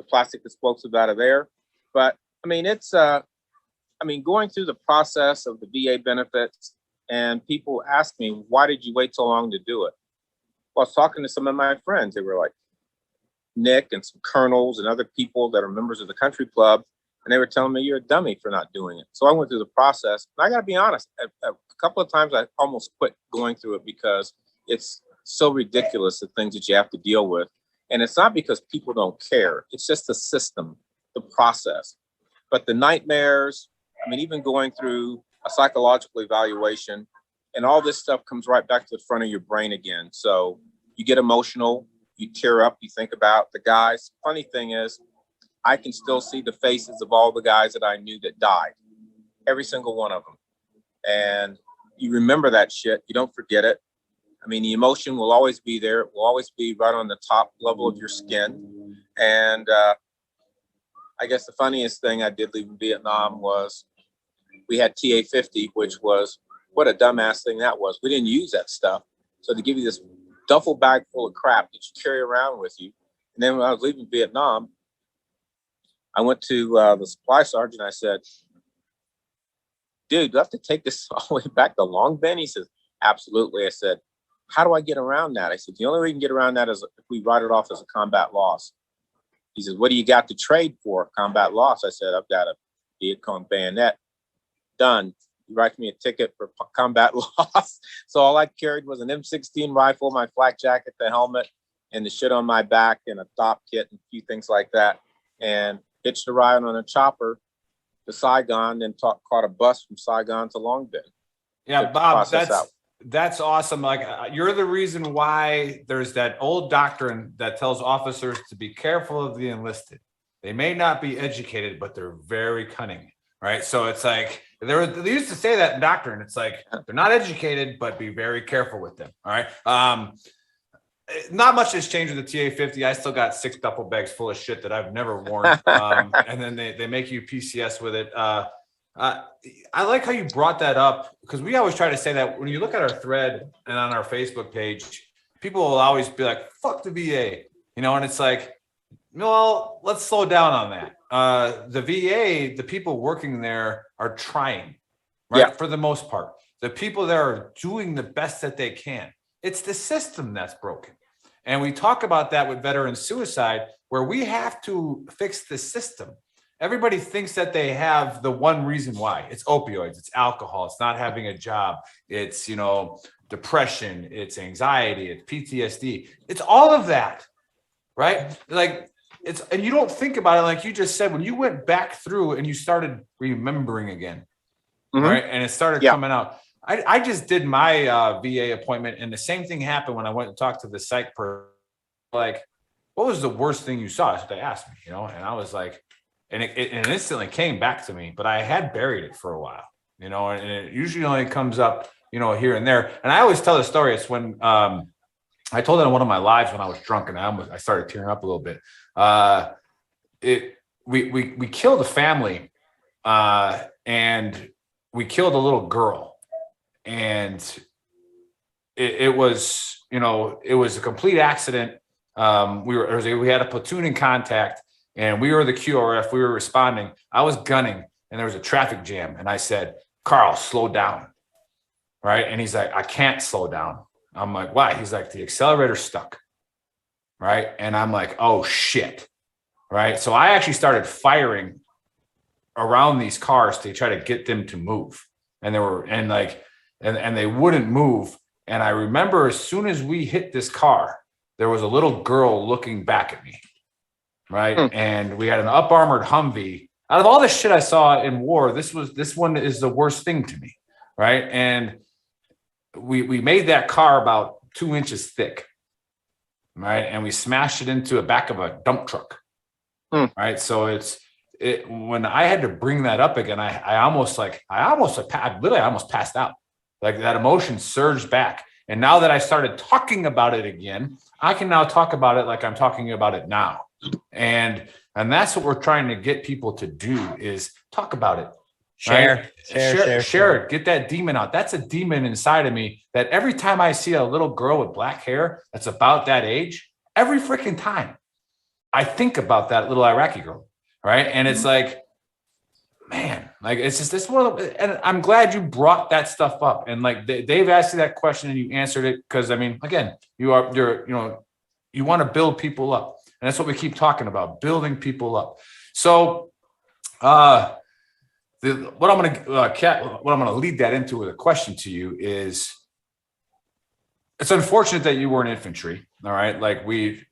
plastic explosive out of there. But I mean, it's going through the process of the VA benefits, and people ask me, why did you wait so long to do it? Well, I was talking to some of my friends. They were like Nick and some colonels and other people that are members of the country club, and they were telling me you're a dummy for not doing it. So I went through the process. And I got to be honest, a couple of times I almost quit going through it because it's so ridiculous, the things that you have to deal with. And it's not because people don't care. It's just the system, the process. But the nightmares, I mean, even going through a psychological evaluation and all this stuff comes right back to the front of your brain again. So you get emotional, you tear up, you think about the guys. Funny thing is, I can still see the faces of all the guys that I knew that died, every single one of them. And you remember that shit. You don't forget it. I mean, the emotion will always be there. It will always be right on the top level of your skin. And I guess the funniest thing I did leaving Vietnam was we had TA-50, which was, what a dumbass thing that was. We didn't use that stuff. So to give you this duffel bag full of crap that you carry around with you. And then when I was leaving Vietnam, I went to the supply sergeant. I said, dude, do I have to take this all the way back to Long Binh? He says, absolutely. I said, how do I get around that? I said, the only way you can get around that is if we write it off as a combat loss. He says, what do you got to trade for? Combat loss. I said, I've got a Viet Cong bayonet. Done. He writes me a ticket for combat loss. So all I carried was an M16 rifle, my flak jacket, the helmet, and the shit on my back, and a top kit and a few things like that. And hitched a ride on a chopper to Saigon and caught a bus from Saigon to Long Binh. Yeah, Bob, that's awesome. Like, you're the reason why there's that old doctrine that tells officers to be careful of the enlisted. They may not be educated, but they're very cunning, right? So it's like they used to say that in doctrine. It's like they're not educated, but be very careful with them. All right. Not much has changed with the TA-50. I still got 6 duffel bags full of shit that I've never worn. And then they make you PCS with it. I like how you brought that up, because we always try to say that when you look at our thread and on our Facebook page, people will always be like, fuck the VA, you know, and it's like, well, let's slow down on that. The VA, the people working there are trying, right? Yeah. For the most part, the people there are doing the best that they can. It's the system that's broken. And we talk about that with veteran suicide, where we have to fix the system. Everybody thinks that they have the one reason why. It's opioids, it's alcohol, it's not having a job, it's, you know, depression, it's anxiety, it's PTSD. It's all of that, right? Like, it's, and you don't think about it, like you just said, when you went back through and you started remembering again, right? And it started coming out. I just did my VA appointment, and the same thing happened when I went and talked to the psych person. Like, what was the worst thing you saw? That's what they asked me, you know? And I was like, and it instantly came back to me, but I had buried it for a while, you know, and it usually only comes up, you know, here and there. And I always tell the story. It's when I told it on one of my lives when I was drunk, and I started tearing up a little bit. We killed a family, and we killed a little girl, and it was it was a complete accident. We had a platoon in contact, and we were the QRF. We were responding. I was gunning, and there was a traffic jam, and I said, "Carl, slow down." Right, and he's like, "I can't slow down." I'm like, "Why?" He's like, "The accelerator's stuck." Right, and I'm like, "Oh shit." Right, so I actually started firing around these cars to try to get them to move, and they wouldn't move. And I remember as soon as we hit this car, there was a little girl looking back at me, right? And we had an up armored Humvee. Out of all the shit I saw in war, this one is the worst thing to me, right? And we made that car about 2 inches thick, right? And we smashed it into the back of a dump truck, right? So when I had to bring that up again, I almost passed out. Like that emotion surged back. And now that I started talking about it again, I can now talk about it like I'm talking about it now. And that's what we're trying to get people to do is talk about it. Share it. Get that demon out. That's a demon inside of me that every time I see a little girl with black hair that's about that age, every freaking time I think about that little Iraqi girl. Right. And it's like, man, like it's just this one. And I'm glad you brought that stuff up. And like Dave asked you that question and you answered it. Cause I mean, again, you want to build people up. And that's what we keep talking about, building people up. So what I'm going to lead that into with a question to you is, it's unfortunate that you weren't infantry. All right. Like we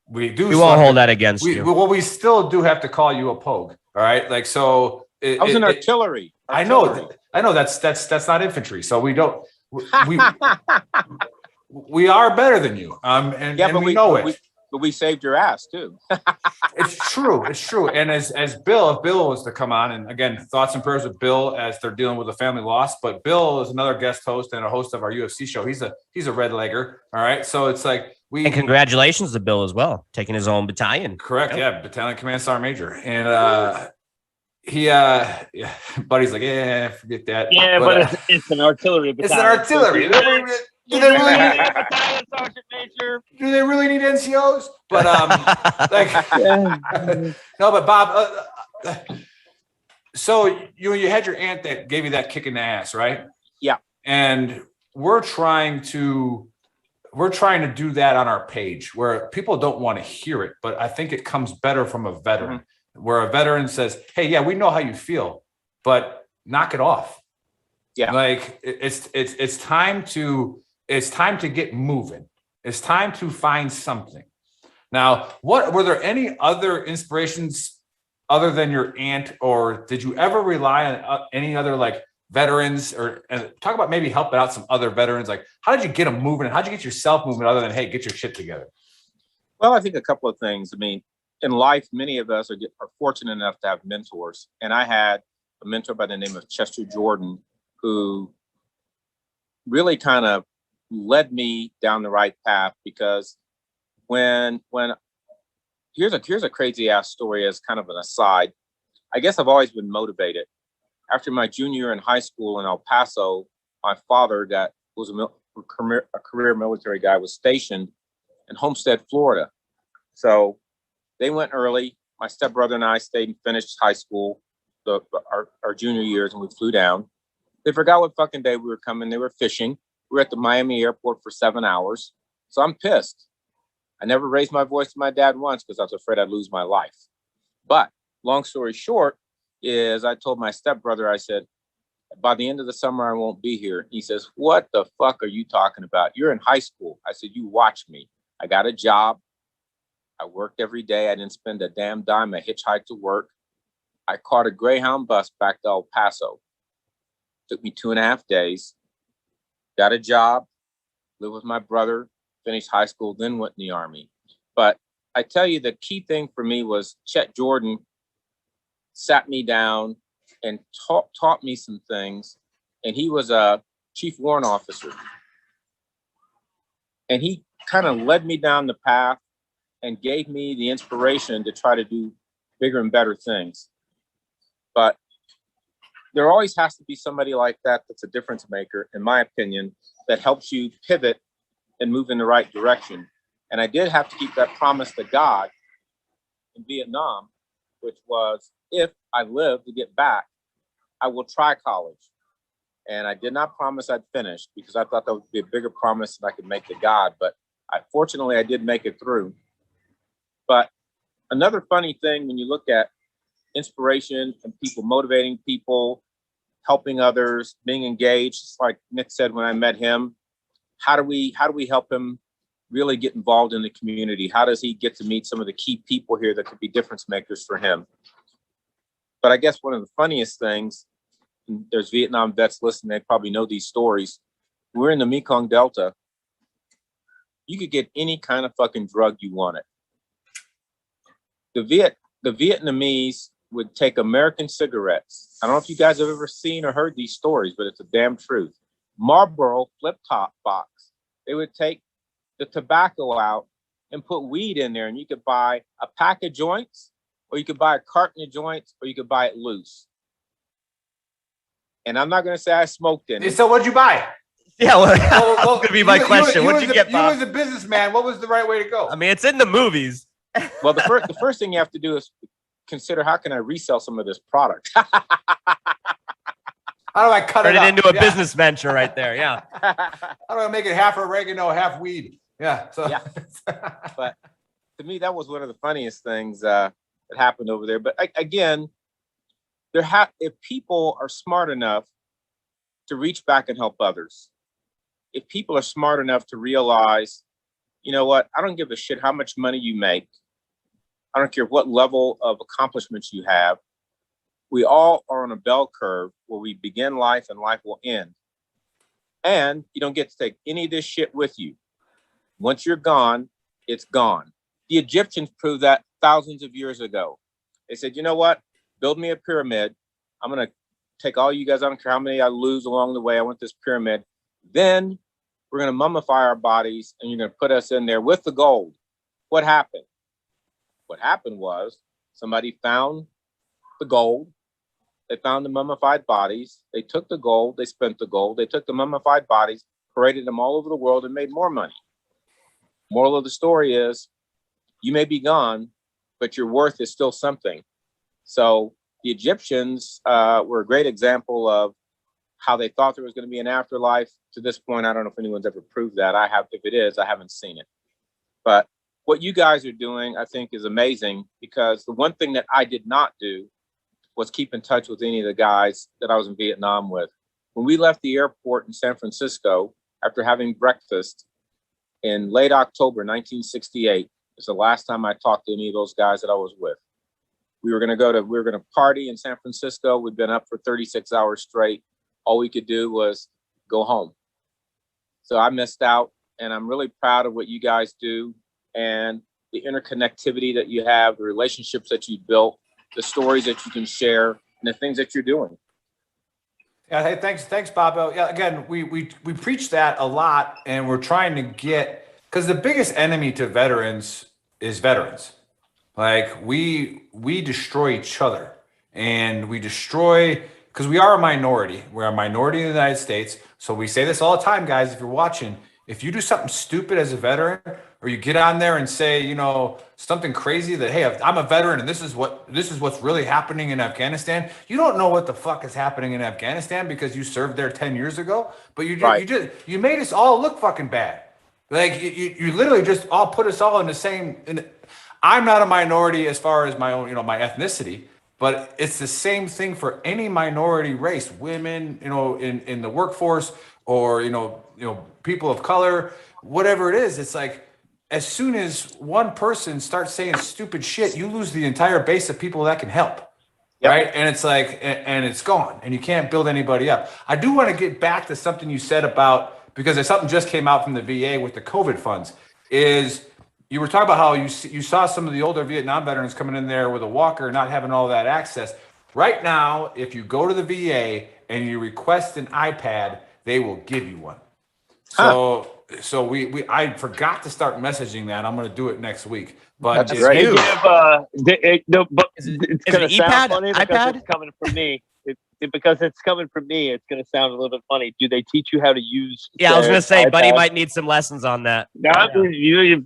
won't hold that against you. Well, we still do have to call you a pogue. All right. Like, so I was in artillery. I know that's not infantry. So we don't, we are better than you. And we know it. But we saved your ass too. It's true. And as Bill, if Bill was to come on, and again, thoughts and prayers with Bill as they're dealing with a family loss. But Bill is another guest host and a host of our UFC show. He's a red legger. All right. So it's like and congratulations to Bill as well, taking his own battalion. Correct. Yep. Yeah. Battalion Command Sergeant Major. And buddy's like, yeah, forget that. Yeah, but it's an artillery battalion. It's an artillery. Do they really need NCOs? But no, but Bob, so you had your aunt that gave you that kick in the ass, right? Yeah. And we're trying to do that on our page where people don't want to hear it, but I think it comes better from a veteran, where a veteran says, "Hey, yeah, we know how you feel, but knock it off." Yeah. Like it's time to get moving. It's time to find something. Now, were there any other inspirations other than your aunt, or did you ever rely on any other like veterans, or talk about maybe helping out some other veterans? Like, how did you get them moving, and how did you get yourself moving other than, hey, get your shit together? Well, I think a couple of things. I mean, in life, many of us are fortunate enough to have mentors. And I had a mentor by the name of Chester Jordan, who really kind of led me down the right path, because when here's a crazy ass story as kind of an aside. I guess I've always been motivated. After my junior year in high school in El Paso, my father was a career military guy, was stationed in Homestead, Florida. So they went early. My stepbrother and I stayed and finished high school, our junior years, and we flew down. They forgot what fucking day we were coming. They were fishing. We were at the Miami airport for 7 hours. So I'm pissed. I never raised my voice to my dad once because I was afraid I'd lose my life. But long story short is I told my stepbrother, I said, by the end of the summer, I won't be here. He says, "What the fuck are you talking about? You're in high school." I said, "You watch me. I got a job. I worked every day. I didn't spend a damn dime. I hitchhiked to work. I caught a Greyhound bus back to El Paso. Took me 2.5 days. Got a job, lived with my brother, finished high school, then went in the Army." But I tell you, the key thing for me was Chet Jordan sat me down and taught me some things. And he was a chief warrant officer. And he kind of led me down the path and gave me the inspiration to try to do bigger and better things. But there always has to be somebody like that that's a difference maker, in my opinion, that helps you pivot and move in the right direction. And I did have to keep that promise to God in Vietnam, which was, if I live to get back, I will try college. And I did not promise I'd finish because I thought that would be a bigger promise than I could make to God. But fortunately, I did make it through. But another funny thing when you look at inspiration and people motivating people, helping others, being engaged, just like Nick said when I met him, how do we help him really get involved in the community? How does he get to meet some of the key people here that could be difference makers for him? But I guess one of the funniest things, and there's Vietnam vets listening, they probably know these stories. We're in the Mekong Delta. You could get any kind of fucking drug you wanted. The Vietnamese would take American cigarettes. I don't know if you guys have ever seen or heard these stories, but it's a damn truth. Marlboro flip-top box. They would take the tobacco out and put weed in there, and you could buy a pack of joints, or you could buy a carton of joints, or you could buy it loose. And I'm not going to say I smoked in it. So what'd you buy? Yeah, well, that's going to be my question. What'd you get, Bob? You as a businessman, what was the right way to go? I mean, it's in the movies. Well, the first thing you have to do is consider, how can I resell some of this product? How do I cut Turn it it up? into a business venture right there. Yeah. How do I make it half oregano, half weed? Yeah. So. Yeah. But to me, that was one of the funniest things that happened over there. But again, if people are smart enough to reach back and help others, if people are smart enough to realize, you know what, I don't give a shit how much money you make. I don't care what level of accomplishments you have. We all are on a bell curve where we begin life and life will end. And you don't get to take any of this shit with you. Once you're gone, it's gone. The Egyptians proved that thousands of years ago. They said, you know what? Build me a pyramid. I'm going to take all you guys. I don't care how many I lose along the way. I want this pyramid. Then we're going to mummify our bodies and you're going to put us in there with the gold. What happened? What happened was somebody found the gold. They found the mummified bodies. They took the gold. They spent the gold. They took the mummified bodies, paraded them all over the world and made more money. Moral of the story is, you may be gone, but your worth is still something. So the Egyptians were a great example of how they thought there was going to be an afterlife. To this point, I don't know if anyone's ever proved that. I have. If it is, I haven't seen it. But what you guys are doing, I think, is amazing, because the one thing that I did not do was keep in touch with any of the guys that I was in Vietnam with. When we left the airport in San Francisco, after having breakfast in late October 1968, it's the last time I talked to any of those guys that I was with. We were going to party in San Francisco. We'd been up for 36 hours straight. All we could do was go home. So I missed out, and I'm really proud of what you guys do and the interconnectivity that you have, the relationships that you built, the stories that you can share, and the things that you're doing. Yeah, hey, thanks, Bob. Yeah, again, we preach that a lot, and we're trying to get, because the biggest enemy to veterans is veterans. Like we destroy each other, and we destroy, because we are a minority. We're a minority in the United States. So we say this all the time, guys. If you're watching, if you do something stupid as a veteran, or you get on there and say, you know, something crazy that, hey, I'm a veteran and this is what's really happening in Afghanistan. You don't know what the fuck is happening in Afghanistan because you served there 10 years ago, but you made us all look fucking bad. Like you literally just all put us all in the same. I'm not a minority as far as my own, my ethnicity, but it's the same thing for any minority race, women, in the workforce, or people of color, whatever it is. It's like, as soon as one person starts saying stupid shit, you lose the entire base of people that can help. Yep. Right. And it's like, and it's gone, and you can't build anybody up. I do want to get back to something you said about, because something just came out from the VA with the COVID funds, is you were talking about how you saw some of the older Vietnam veterans coming in there with a walker, not having all that access. Right now, if you go to the VA and you request an iPad, they will give you one. So I forgot to start messaging that. I'm going to do it next week. But that's great. It's going to sound funny because iPad? it's coming from me. because it's coming from me, it's going to sound a little bit funny. Do they teach you how to use? Yeah, I was going to say, iPad? Buddy might need some lessons on that. No, you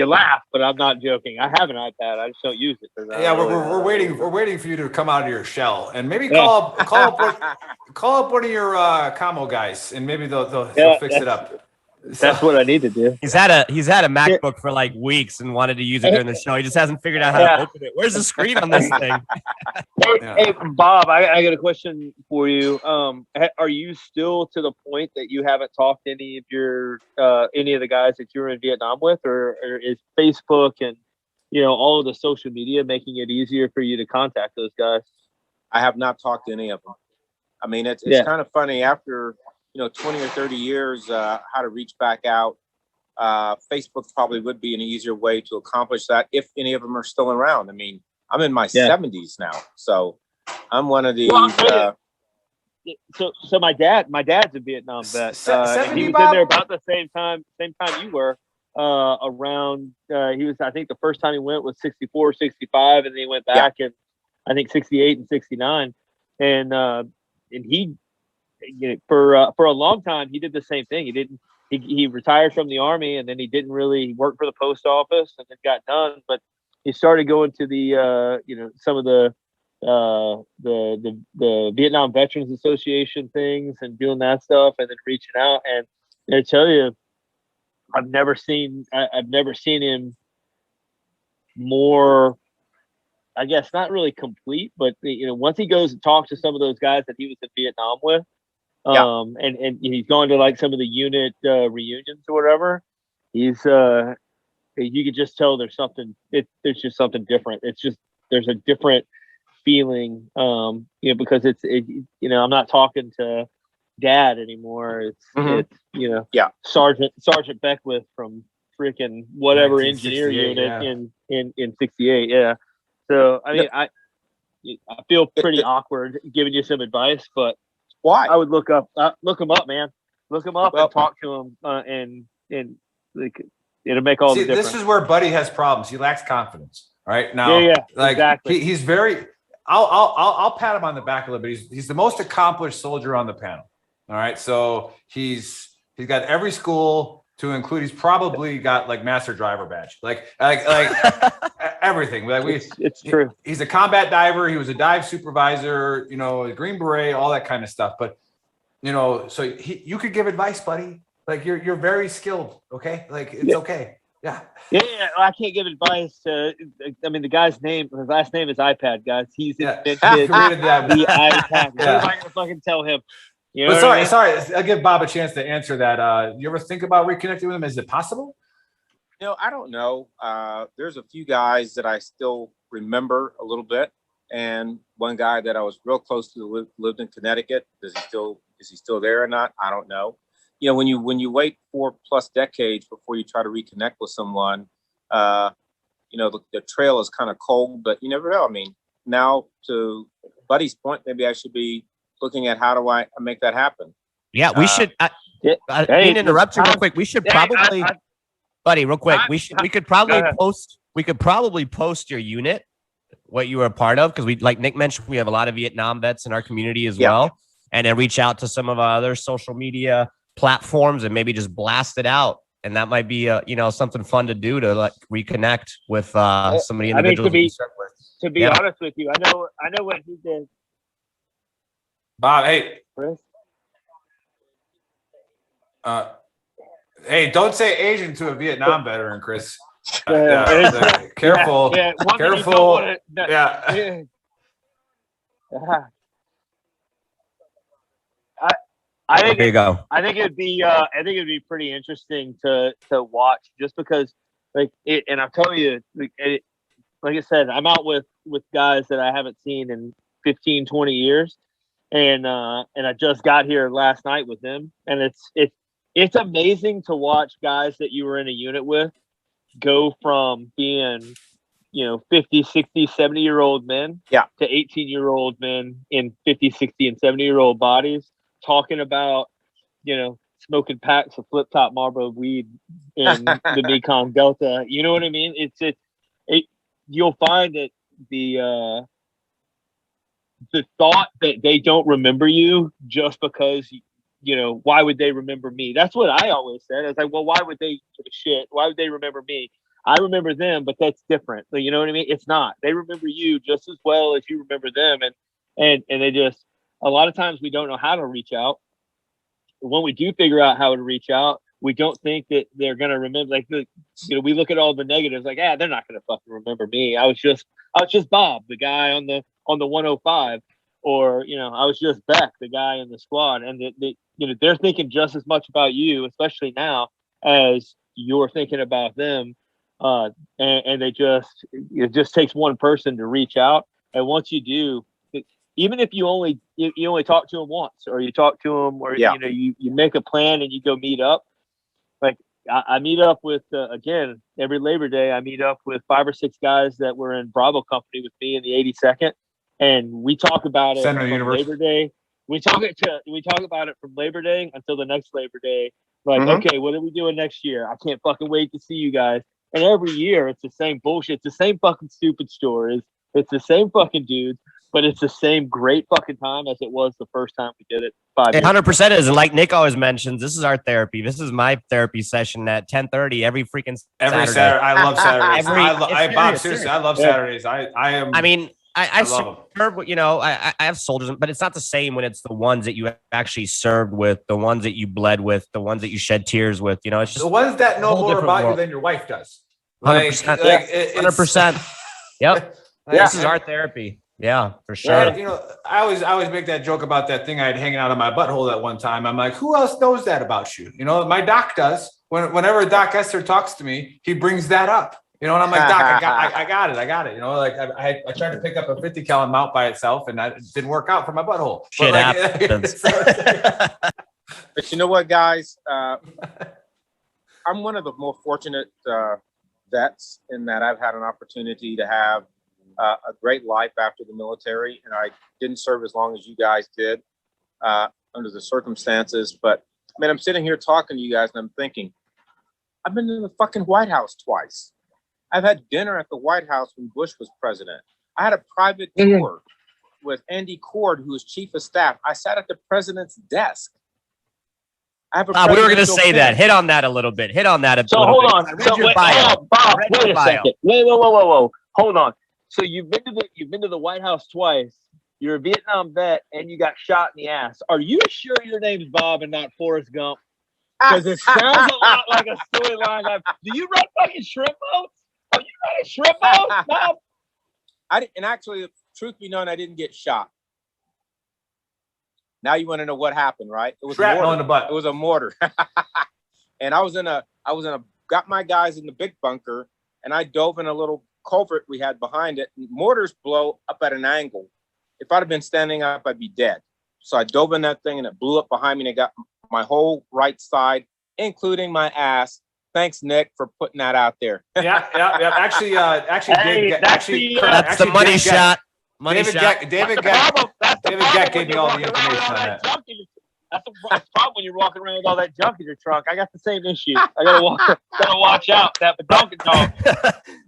laugh, but I'm not joking. I have an iPad. I just don't use it. Yeah, we're waiting. We're waiting for you to come out of your shell and maybe Yeah. call up one of your commo guys, and maybe they'll fix it up. That's what I need to do. He's had a MacBook for like weeks and wanted to use it during the show. He just hasn't figured out how to open it. Where's the screen on this thing? Hey, Bob, I got a question for you. Are you still to the point that you haven't talked to any of the guys that you were in Vietnam with, or is Facebook and all of the social media making it easier for you to contact those guys? I have not talked to any of them. I mean, it's kind of funny after 20 or 30 years, how to reach back out. Facebook probably would be an easier way to accomplish that if any of them are still around. I mean, I'm in my 70s now, so I'm one of these. So my dad's a Vietnam vet. And he was in there about the same time you were. Around he was, I think the first time he went was 64, 65, and then he went back in I think 68 and 69, and he. For a long time, he did the same thing. He retired from the Army, and then he didn't really work for the post office, and it got done. But he started going to the some of the Vietnam Veterans Association things and doing that stuff, and then reaching out. And I tell you, I've never seen him more. I guess not really complete, but once he goes and talks to some of those guys that he was in Vietnam with. And he's gone to like some of the unit reunions or whatever. You could just tell there's there's just something different. It's just there's a different feeling, because I'm not talking to Dad anymore. It's Sergeant Beckwith from freaking whatever engineer unit in 68. Yeah. So I mean, I feel pretty awkward giving you some advice, but. Why? I would look him up, man. Look him up and talk to him, and it'll make all the difference. This is where Buddy has problems. He lacks confidence. All right now, exactly. He's very. I'll pat him on the back a little bit. He's the most accomplished soldier on the panel. All right, so he's got every school to include. He's probably got like master driver badge, like everything. Like it's true. He's a combat diver. He was a dive supervisor. A Green Beret, all that kind of stuff. But so you could give advice, buddy. Like you're very skilled. Okay, like it's okay. Yeah. I can't give advice. I mean, the guy's his last name is iPad, guys. He's invented the iPad. Yeah. I'm gonna fucking tell him. Sorry. I'll give Bob a chance to answer that. You ever think about reconnecting with him? Is it possible? I don't know. There's a few guys that I still remember a little bit, and one guy that I was real close to lived in Connecticut. Is he still there or not? I don't know. When you wait 4+ decades before you try to reconnect with someone, the trail is kind of cold, but you never know. I mean, now to Buddy's point, maybe I should be looking at how do I make that happen. Yeah, we should. I didn't interrupt you real quick. We should probably, Buddy, real quick. We could probably post. We could probably post your unit, what you were a part of, because we, like Nick mentioned, we have a lot of Vietnam vets in our community as well, and then reach out to some of our other social media platforms and maybe just blast it out. And that might be something fun to do to like reconnect with some of the individuals. To be honest with you, I know what he did. Bob, hey. Chris? Hey, don't say Asian to a Vietnam veteran, Chris. Careful. Careful. Yeah. I think there you go. I think it'd be pretty interesting to watch, just because and I'll tell you, like I said, I'm out with guys that I haven't seen in 15, 20 years. And I just got here last night with them, and it's amazing to watch guys that you were in a unit with go from being 50, 60, 70-year-old men to 18-year-old men in 50, 60, and 70-year-old bodies talking about smoking packs of flip top Marlboro weed in the Mekong Delta. You know what I mean? You'll find that the thought that they don't remember you just because, you know, why would they remember me? That's what I always said. I was like, well, why would they give a shit? Why would they remember me? I remember them, but that's different. Like, you know what I mean? It's not. They remember you just as well as you remember them. And they just, a lot of times we don't know how to reach out. When we do figure out how to reach out, we don't think that they're going to remember. Like, you know, we look at all the negatives like, they're not going to fucking remember me. I was just Bob, the guy on the 105, or, you know, I was just Beck, the guy in the squad. And you know, they're thinking just as much about you, especially now, as you're thinking about them. And it just takes one person to reach out. And once you do, even if you only talk to them once, or you talk to them, or, you know, you make a plan and you go meet up. Like, I meet up with, again, every Labor Day, I meet up with 5 or 6 guys that were in Bravo company with me in the 82nd. And we talk about it Center of the from universe. Labor Day. We talk about it from Labor Day until the next Labor Day. Like, okay, what are we doing next year? I can't fucking wait to see you guys. And every year it's the same bullshit. It's the same fucking stupid stories. It's the same fucking dudes, but it's the same great fucking time as it was the first time we did it 5 years ago. 100% is. And like Nick always mentions, this is our therapy. This is my therapy session at 10:30 every freaking Saturday. I love Saturdays. Bob, serious. seriously, I love Saturdays. I mean, I love serve, you know, I have soldiers, but it's not the same when it's the ones that you actually served with, the ones that you bled with, the ones that you shed tears with. You know, it's just the ones that know whole more different about world. you than your wife does. 100%. 100%. Yep. This is our therapy. Yeah, for sure. And, you know, I always make that joke about that thing I had hanging out of my butthole at one time. I'm like, who else knows that about you? You know, my doc does. Whenever Doc Esther talks to me, he brings that up. You know, and I'm like, Doc, I got it. You know, like I tried to pick up a 50 cal mount by itself, and that didn't work out for my butthole. Shit happens. But you know what, guys? I'm one of the more fortunate vets in that I've had an opportunity to have a great life after the military, and I didn't serve as long as you guys did under the circumstances. But I mean, I'm sitting here talking to you guys, and I'm thinking, I've been to the fucking White House twice. I've had dinner at the White House when Bush was president. I had a private tour with Andy Cord, who was chief of staff. I sat at the president's desk. I have a we were going to presidential say pin. that. Hit on that a little bit. So hold on. So wait, Bob, wait a second. Whoa. Hold on. So you've been to the White House twice. You're a Vietnam vet, and you got shot in the ass. Are you sure your name's Bob and not Forrest Gump? Because it sounds a lot like a storyline. Do you run fucking shrimp boats? Are you running shrimp boats, Bob? And actually, truth be known, I didn't get shot. Now you want to know what happened, right? It was shrapnel in the butt. It was a mortar. And I was got my guys in the big bunker, and I dove in a little culvert we had behind it. Mortars blow up at an angle. If I'd have been standing up, I'd be dead. So I dove in that thing, and it blew up behind me, and it got my whole right side, including my ass. Thanks, Nick, for putting that out there. Yeah. Actually, Hey, that's the money shot. David Gack gave me all the information on that. That's the problem when you're walking around with all that junk in your trunk. I got the same issue. I gotta watch out. That Dunkin' dog.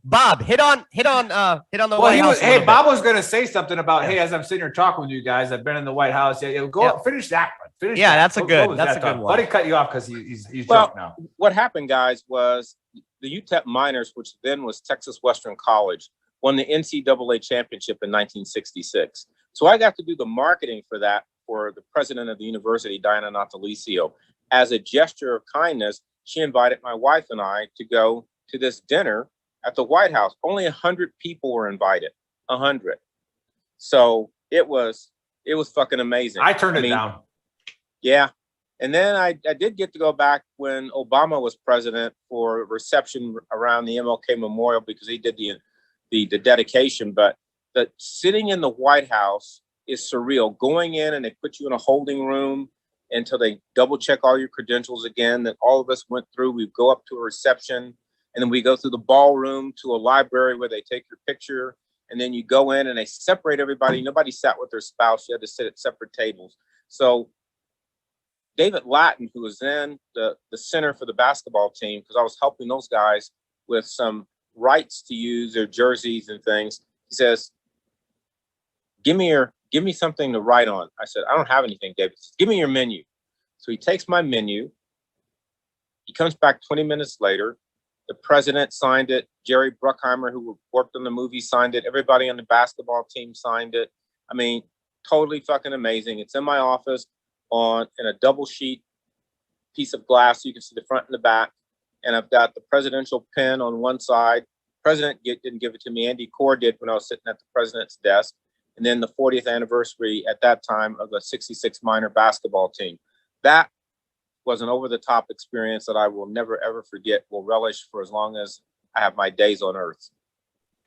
Bob, hit on the White House. Bob was going to say something about, hey, as I'm sitting here talking with you guys, I've been in the White House. Yeah, go finish that one. That's a good one. Buddy cut you off because he's well, drunk now. What happened, guys, was the UTEP Miners, which then was Texas Western College, won the NCAA championship in 1966. So I got to do the marketing for that for the president of the university, Diana Natalicio. As a gesture of kindness, she invited my wife and I to go to this dinner at the White House. Only 100 people were invited. 100. So it was fucking amazing. I turned it down. Yeah. And then I did get to go back when Obama was president for a reception around the MLK Memorial because he did the dedication. But the sitting in the White House is surreal. Going in and they put you in a holding room until they double check all your credentials again. That all of us went through. We go up to a reception, and then we go through the ballroom to a library where they take your picture. And then you go in and they separate everybody. Nobody sat with their spouse. You had to sit at separate tables. So David Lattin, who was then the center for the basketball team, because I was helping those guys with some rights to use their jerseys and things. He says, give me your give me something to write on. I said, I don't have anything, David. He says, give me your menu. So he takes my menu. He comes back 20 minutes later. The president signed it. Jerry Bruckheimer, who worked on the movie, signed it. Everybody on the basketball team signed it. I mean, totally fucking amazing. It's in my office in a double sheet piece of glass. So you can see the front and the back. And I've got the presidential pen on one side. President didn't give it to me. Andy Corr did when I was sitting at the president's desk. And then the 40th anniversary at that time of the 66 minor basketball team. That was an over-the-top experience that I will never, ever forget, will relish for as long as I have my days on earth.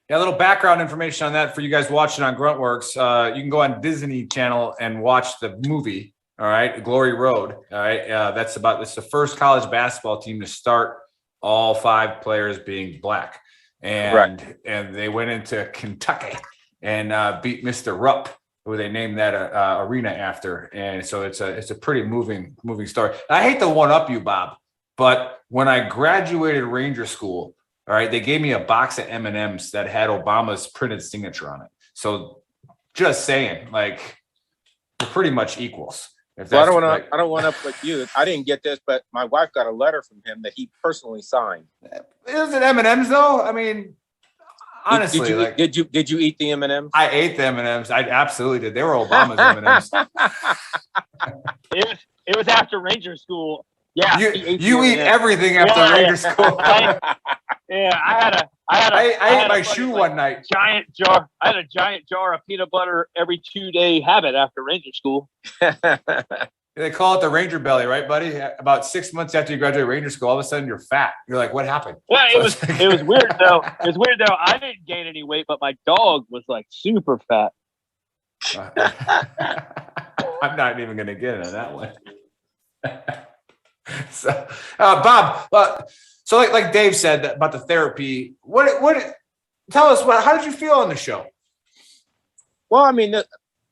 Yeah, a little background information on that for you guys watching on Gruntworks. You can go on Disney Channel and watch the movie, all right, Glory Road, all right? It's the first college basketball team to start all 5 players being black. And they went into Kentucky and beat Mr. Rupp, who they named that arena after. And so it's a pretty moving story. I hate to one up you, Bob, but when I graduated Ranger School, all right, they gave me a box of M&Ms that had Obama's printed signature on it. So just saying, like, we're pretty much equals. Well, I don't want to put you. I didn't get this, but my wife got a letter from him that he personally signed. Is it M&Ms though? I mean, honestly, did you eat the M&Ms? I ate the M&Ms. I absolutely did. They were Obama's M&Ms. It was after Ranger School. Yeah, you eat everything after Ranger School. I ate my shoe one night. Giant jar. I had a giant jar of peanut butter every 2-day habit after Ranger School. They call it the Ranger belly, right, buddy? About 6 months after you graduate Ranger School, all of a sudden you're fat. You're like, what happened? Well, it was weird though. It was weird though. I didn't gain any weight, but my dog was like super fat. I'm not even going to get into that one. So, Bob, so like Dave said about the therapy, tell us how did you feel on the show? Well, I mean,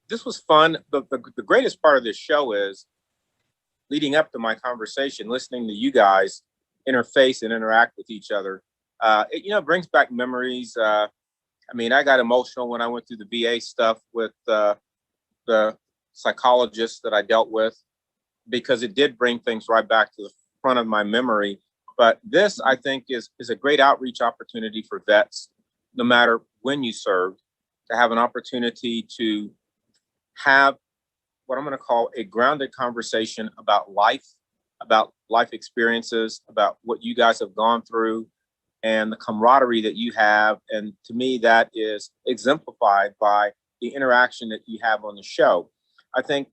this was fun. The greatest part of this show is leading up to my conversation, listening to you guys interface and interact with each other. It brings back memories. I mean, I got emotional when I went through the VA stuff with the psychologist that I dealt with, because it did bring things right back to the front of my memory. But this, I think, is a great outreach opportunity for vets, no matter when you served, to have an opportunity to have what I'm going to call a grounded conversation about life experiences, about what you guys have gone through and the camaraderie that you have. And to me, that is exemplified by the interaction that you have on the show. I think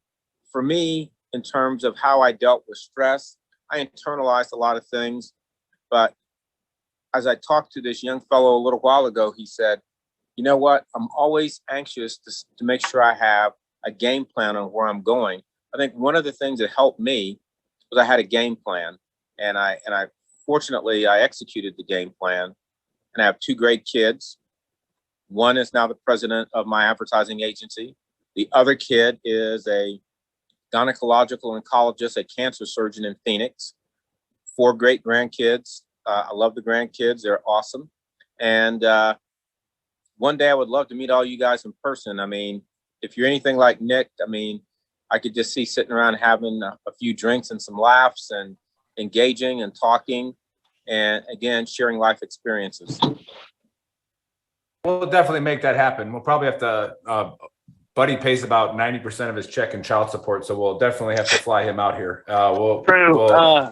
for me, in terms of how I dealt with stress, I internalized a lot of things. But as I talked to this young fellow a little while ago, he said, you know what? I'm always anxious to make sure I have a game plan on where I'm going. I think one of the things that helped me was I had a game plan, and I fortunately I executed the game plan. And I have 2 great kids. One is now the president of my advertising agency. The other kid is a gynecological oncologist, a cancer surgeon in Phoenix. 4 great grandkids. I love the grandkids. They're awesome. And one day I would love to meet all you guys in person. I mean, if you're anything like Nick, I mean, I could just see sitting around having a few drinks and some laughs and engaging and talking and, again, sharing life experiences. We'll definitely make that happen. We'll probably have to Buddy pays about 90% of his check in child support, so we'll definitely have to fly him out here. True.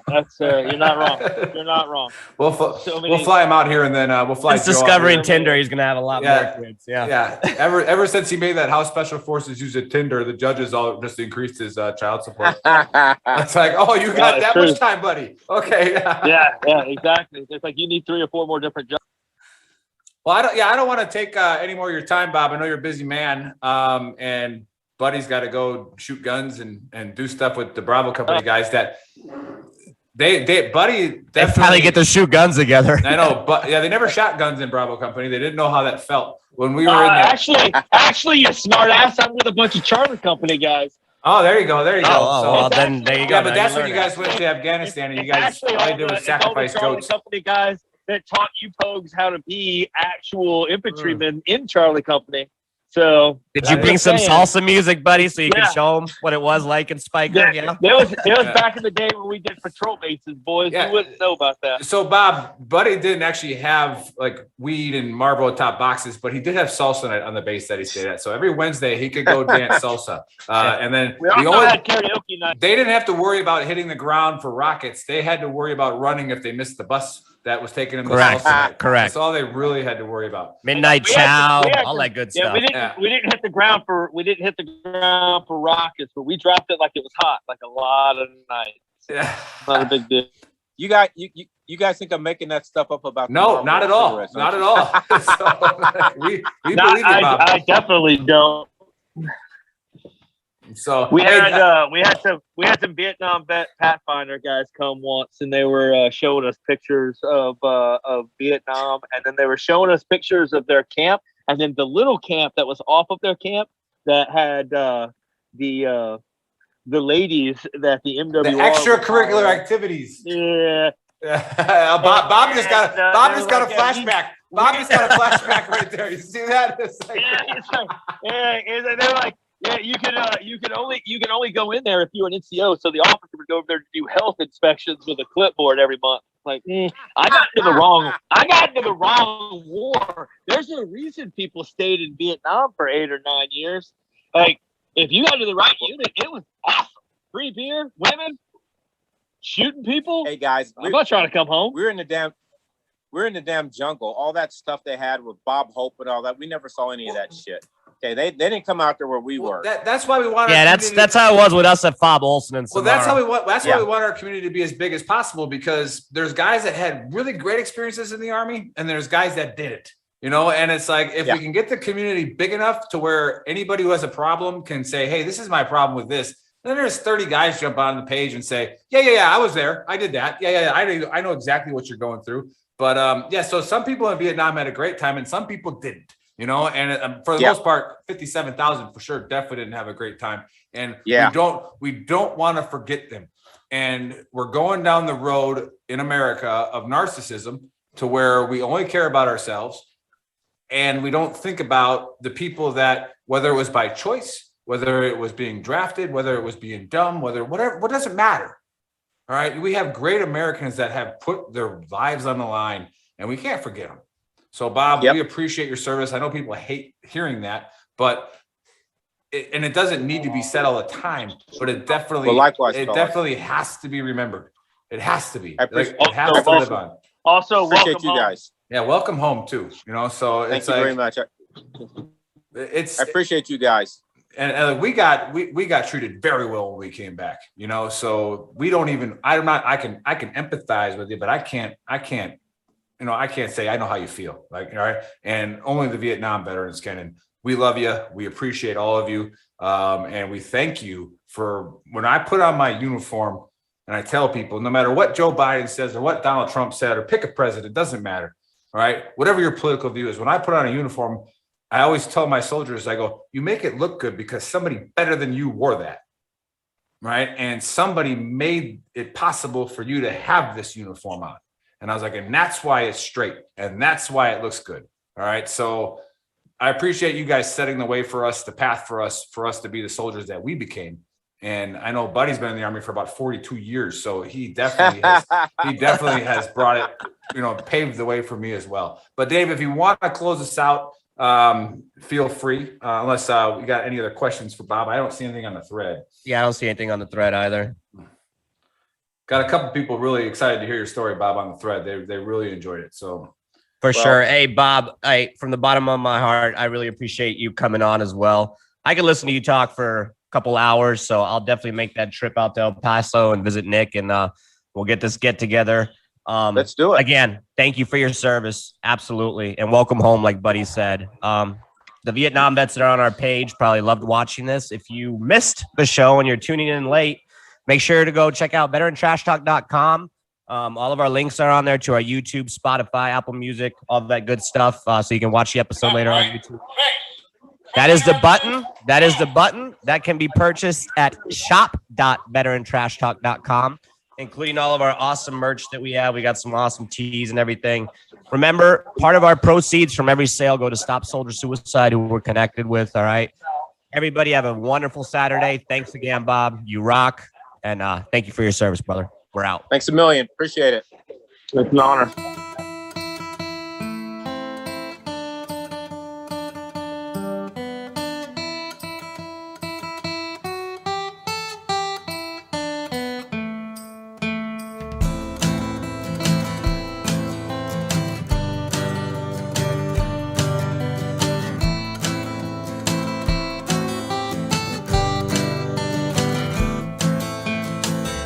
That's you're not wrong. You're not wrong. We'll fly him out here, and then we'll fly. Since discovering Tinder, he's gonna have a lot more kids. Yeah. Ever since he made that House Special Forces use a Tinder, the judges all just increased his child support. It's like, oh, you got that much time, buddy? Okay. Yeah, exactly. It's like you need 3 or 4 more different jobs. Well, I don't want to take any more of your time, Bob. I know you're a busy man, and Buddy's got to go shoot guns and do stuff with the Bravo Company guys. That Buddy they finally get to shoot guns together. I know, but they never shot guns in Bravo Company. They didn't know how that felt when we were in there. Actually, you smart ass. I'm with a bunch of Charlie Company guys. Oh, there you go. Well, then there you go. Yeah, but that's when you guys went to Afghanistan, and you guys all you did was sacrifice goats. Company guys that taught you pogues how to be actual infantrymen in Charlie Company. So Did you I'm bring just some saying. salsa music, buddy, so you Yeah. can show them what it was like in Spiker? Yeah, Yeah. it was back in the day when we did patrol bases, boys. Yeah. You wouldn't know about that. So Bob, Buddy didn't actually have like weed and Marlboro top boxes, but he did have salsa night on the base that he stayed at. So every Wednesday he could go dance salsa. And then We also had karaoke night. they didn't have to worry about hitting the ground for rockets. They had to worry about running if they missed the bus that was taking them to Correct. salsa night. Correct. That's all they really had to worry about. Midnight We had chow, to- we had all to- that good Yeah, stuff. we didn't hit the ground for rockets, but we dropped it like it was hot, like a lot of nights. Yeah. Not a big deal. You guys think I'm making that stuff up about the No, Marlboro not at all. cigarettes, Not don't at all. So, we believe you, Bob. I definitely don't. So We hey, had some Vietnam vet Pathfinder guys come once, and they were showing us pictures of Vietnam, and then they were showing us pictures of their camp, and then the little camp that was off of their camp that had the ladies that the MWR the extracurricular activities. Yeah. Bob just got a like, yeah, flashback. Bob just got a flashback right there. You see that? It's like, They're like, yeah, you can only go in there if you're an NCO. So the officer would go over there to do health inspections with a clipboard every month. Like, I got into the wrong war. There's a reason people stayed in Vietnam for 8 or 9 years. Like, if you got to the right unit, it was awesome. Free beer, women, shooting people. Hey guys, I'm not trying to come home. we're in the damn jungle. All that stuff they had with Bob Hope and all that, we never saw any of that shit. Okay, they didn't come out there where we were. that's why we want. Yeah, that's how it was with us at Fob Olson and Well, Samara. that's how we want. That's why we want our community to be as big as possible, because there's guys that had really great experiences in the Army, and there's guys that didn't. You know, and it's like if we can get the community big enough to where anybody who has a problem can say, "Hey, this is my problem with this." And then there's 30 guys jump on the page and say, "Yeah, I was there. I did that. Yeah, I know exactly what you're going through." But so some people in Vietnam had a great time, and some people didn't. You know, and for the most part, 57,000 for sure definitely didn't have a great time. And we don't want to forget them. And we're going down the road in America of narcissism to where we only care about ourselves, and we don't think about the people that, whether it was by choice, whether it was being drafted, whether it was being dumb, whatever, what doesn't matter. All right. We have great Americans that have put their lives on the line, and we can't forget them. So, Bob, we appreciate your service. I know people hate hearing that, but it doesn't need to be said all the time, but it definitely, definitely has to be remembered. It has to be. It has to live on. Also, appreciate you guys. Yeah, welcome home too. You know, so Thank you very much. I appreciate you guys. And we got treated very well when we came back. You know, so we don't even. I can empathize with you, but I can't. You know, I can't say I know how you feel. Like, all right, and only the Vietnam veterans can. And we love you. We appreciate all of you, and we thank you for when I put on my uniform. And I tell people, no matter what Joe Biden says or what Donald Trump said, or pick a president, doesn't matter. All right. Whatever your political view is, when I put on a uniform, I always tell my soldiers, I go, you make it look good because somebody better than you wore that. Right. And somebody made it possible for you to have this uniform on. And I was like, and that's why it's straight. And that's why it looks good. All right. So I appreciate you guys setting the way for us, the path for us to be the soldiers that we became. And I know Buddy's been in the Army for about 42 years. So he definitely has brought it, you know, paved the way for me as well. But Dave, if you want to close us out, feel free, unless we got any other questions for Bob. I don't see anything on the thread. Yeah, I don't see anything on the thread either. Got a couple people really excited to hear your story, Bob, on the thread. They really enjoyed it. So for sure. Hey, Bob, from the bottom of my heart, I really appreciate you coming on as well. I could listen to you talk for a couple hours, so I'll definitely make that trip out to El Paso and visit Nick, and we'll get together. Let's do it. Again, thank you for your service. Absolutely. And welcome home, like Buddy said. The Vietnam vets that are on our page probably loved watching this. If you missed the show and you're tuning in late, make sure to go check out veterantrashtalk.com. All of our links are on there to our YouTube, Spotify, Apple Music, all that good stuff. So you can watch the episode later on YouTube. That is the button. That can be purchased at shop.veterantrashtalk.com. including all of our awesome merch that we have. We got some awesome tees and everything. Remember, part of our proceeds from every sale go to Stop Soldier Suicide, who we're connected with. All right. Everybody have a wonderful Saturday. Thanks again, Bob. You rock. And thank you for your service, brother. We're out. Thanks a million. Appreciate it. It's an honor.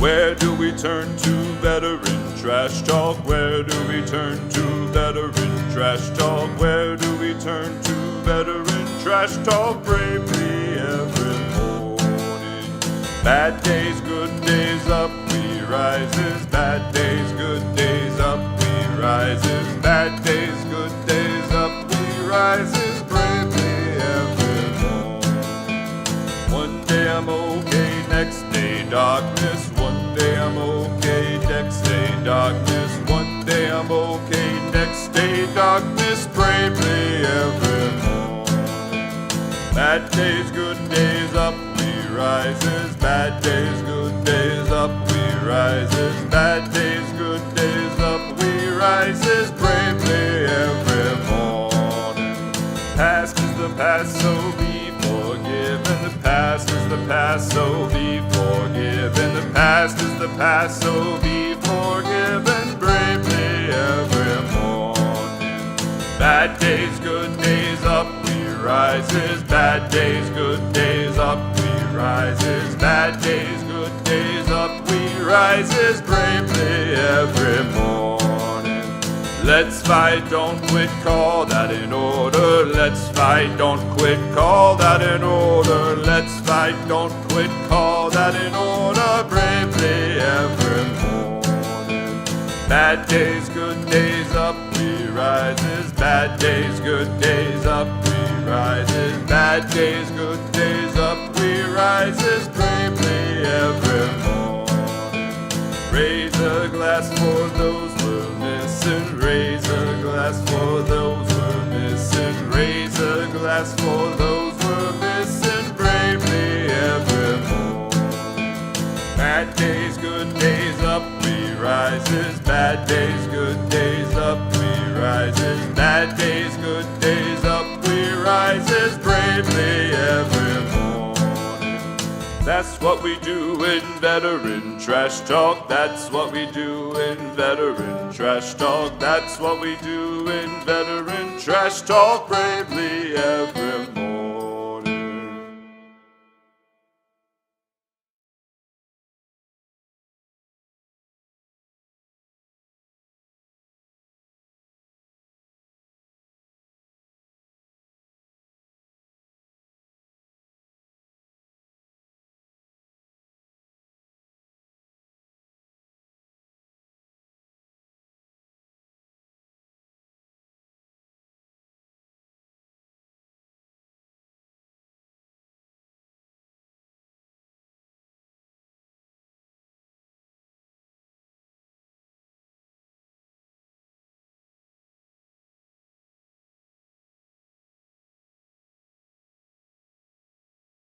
Where do we turn to veteran trash talk? Where do we turn to veteran trash talk? Where do we turn to veteran trash talk? Bravely every morning. Bad days, good days, up we rises. Bad days, good days, up we rises. Bad days, good days, up we rises. Bravely every morning. One day I'm okay, next day darkness. One day I'm okay, next day darkness. One day I'm okay, next day darkness. Bravely every morning. Bad days, good days, up we rises. Bad days, good days, up we rises. Bad days, good days, up we rises. Bravely every morning. Past is the past, so be forgiven. The past is the past, so be forgiven. The past is the past, so be forgiven. Bravely every morning. Bad days, good days, up we rises. Bad days, good days, up we rises. Bad days, good days, up we rises. Bravely every morning. Let's fight, don't quit, call that in order. Let's fight, don't quit, call that in order. Let's fight, don't quit, call that in order. Bravely every morning. Bad days, good days, up we rises. Bad days, good days, up we rises. Bad days, good days, up we rises. Bravely every morning. Raise a glass for those we're missing. Raise a glass for those we're missing. Raise a glass for those we're missing. Bravely every morning. Bad days, good days, up we rises. Bad days, good days, up we rises. Bad days, good days, up we rises. Bravely every morning. That's what we do in veteran trash talk. That's what we do in veteran trash talk. That's what we do in veteran trash talk. Bravely every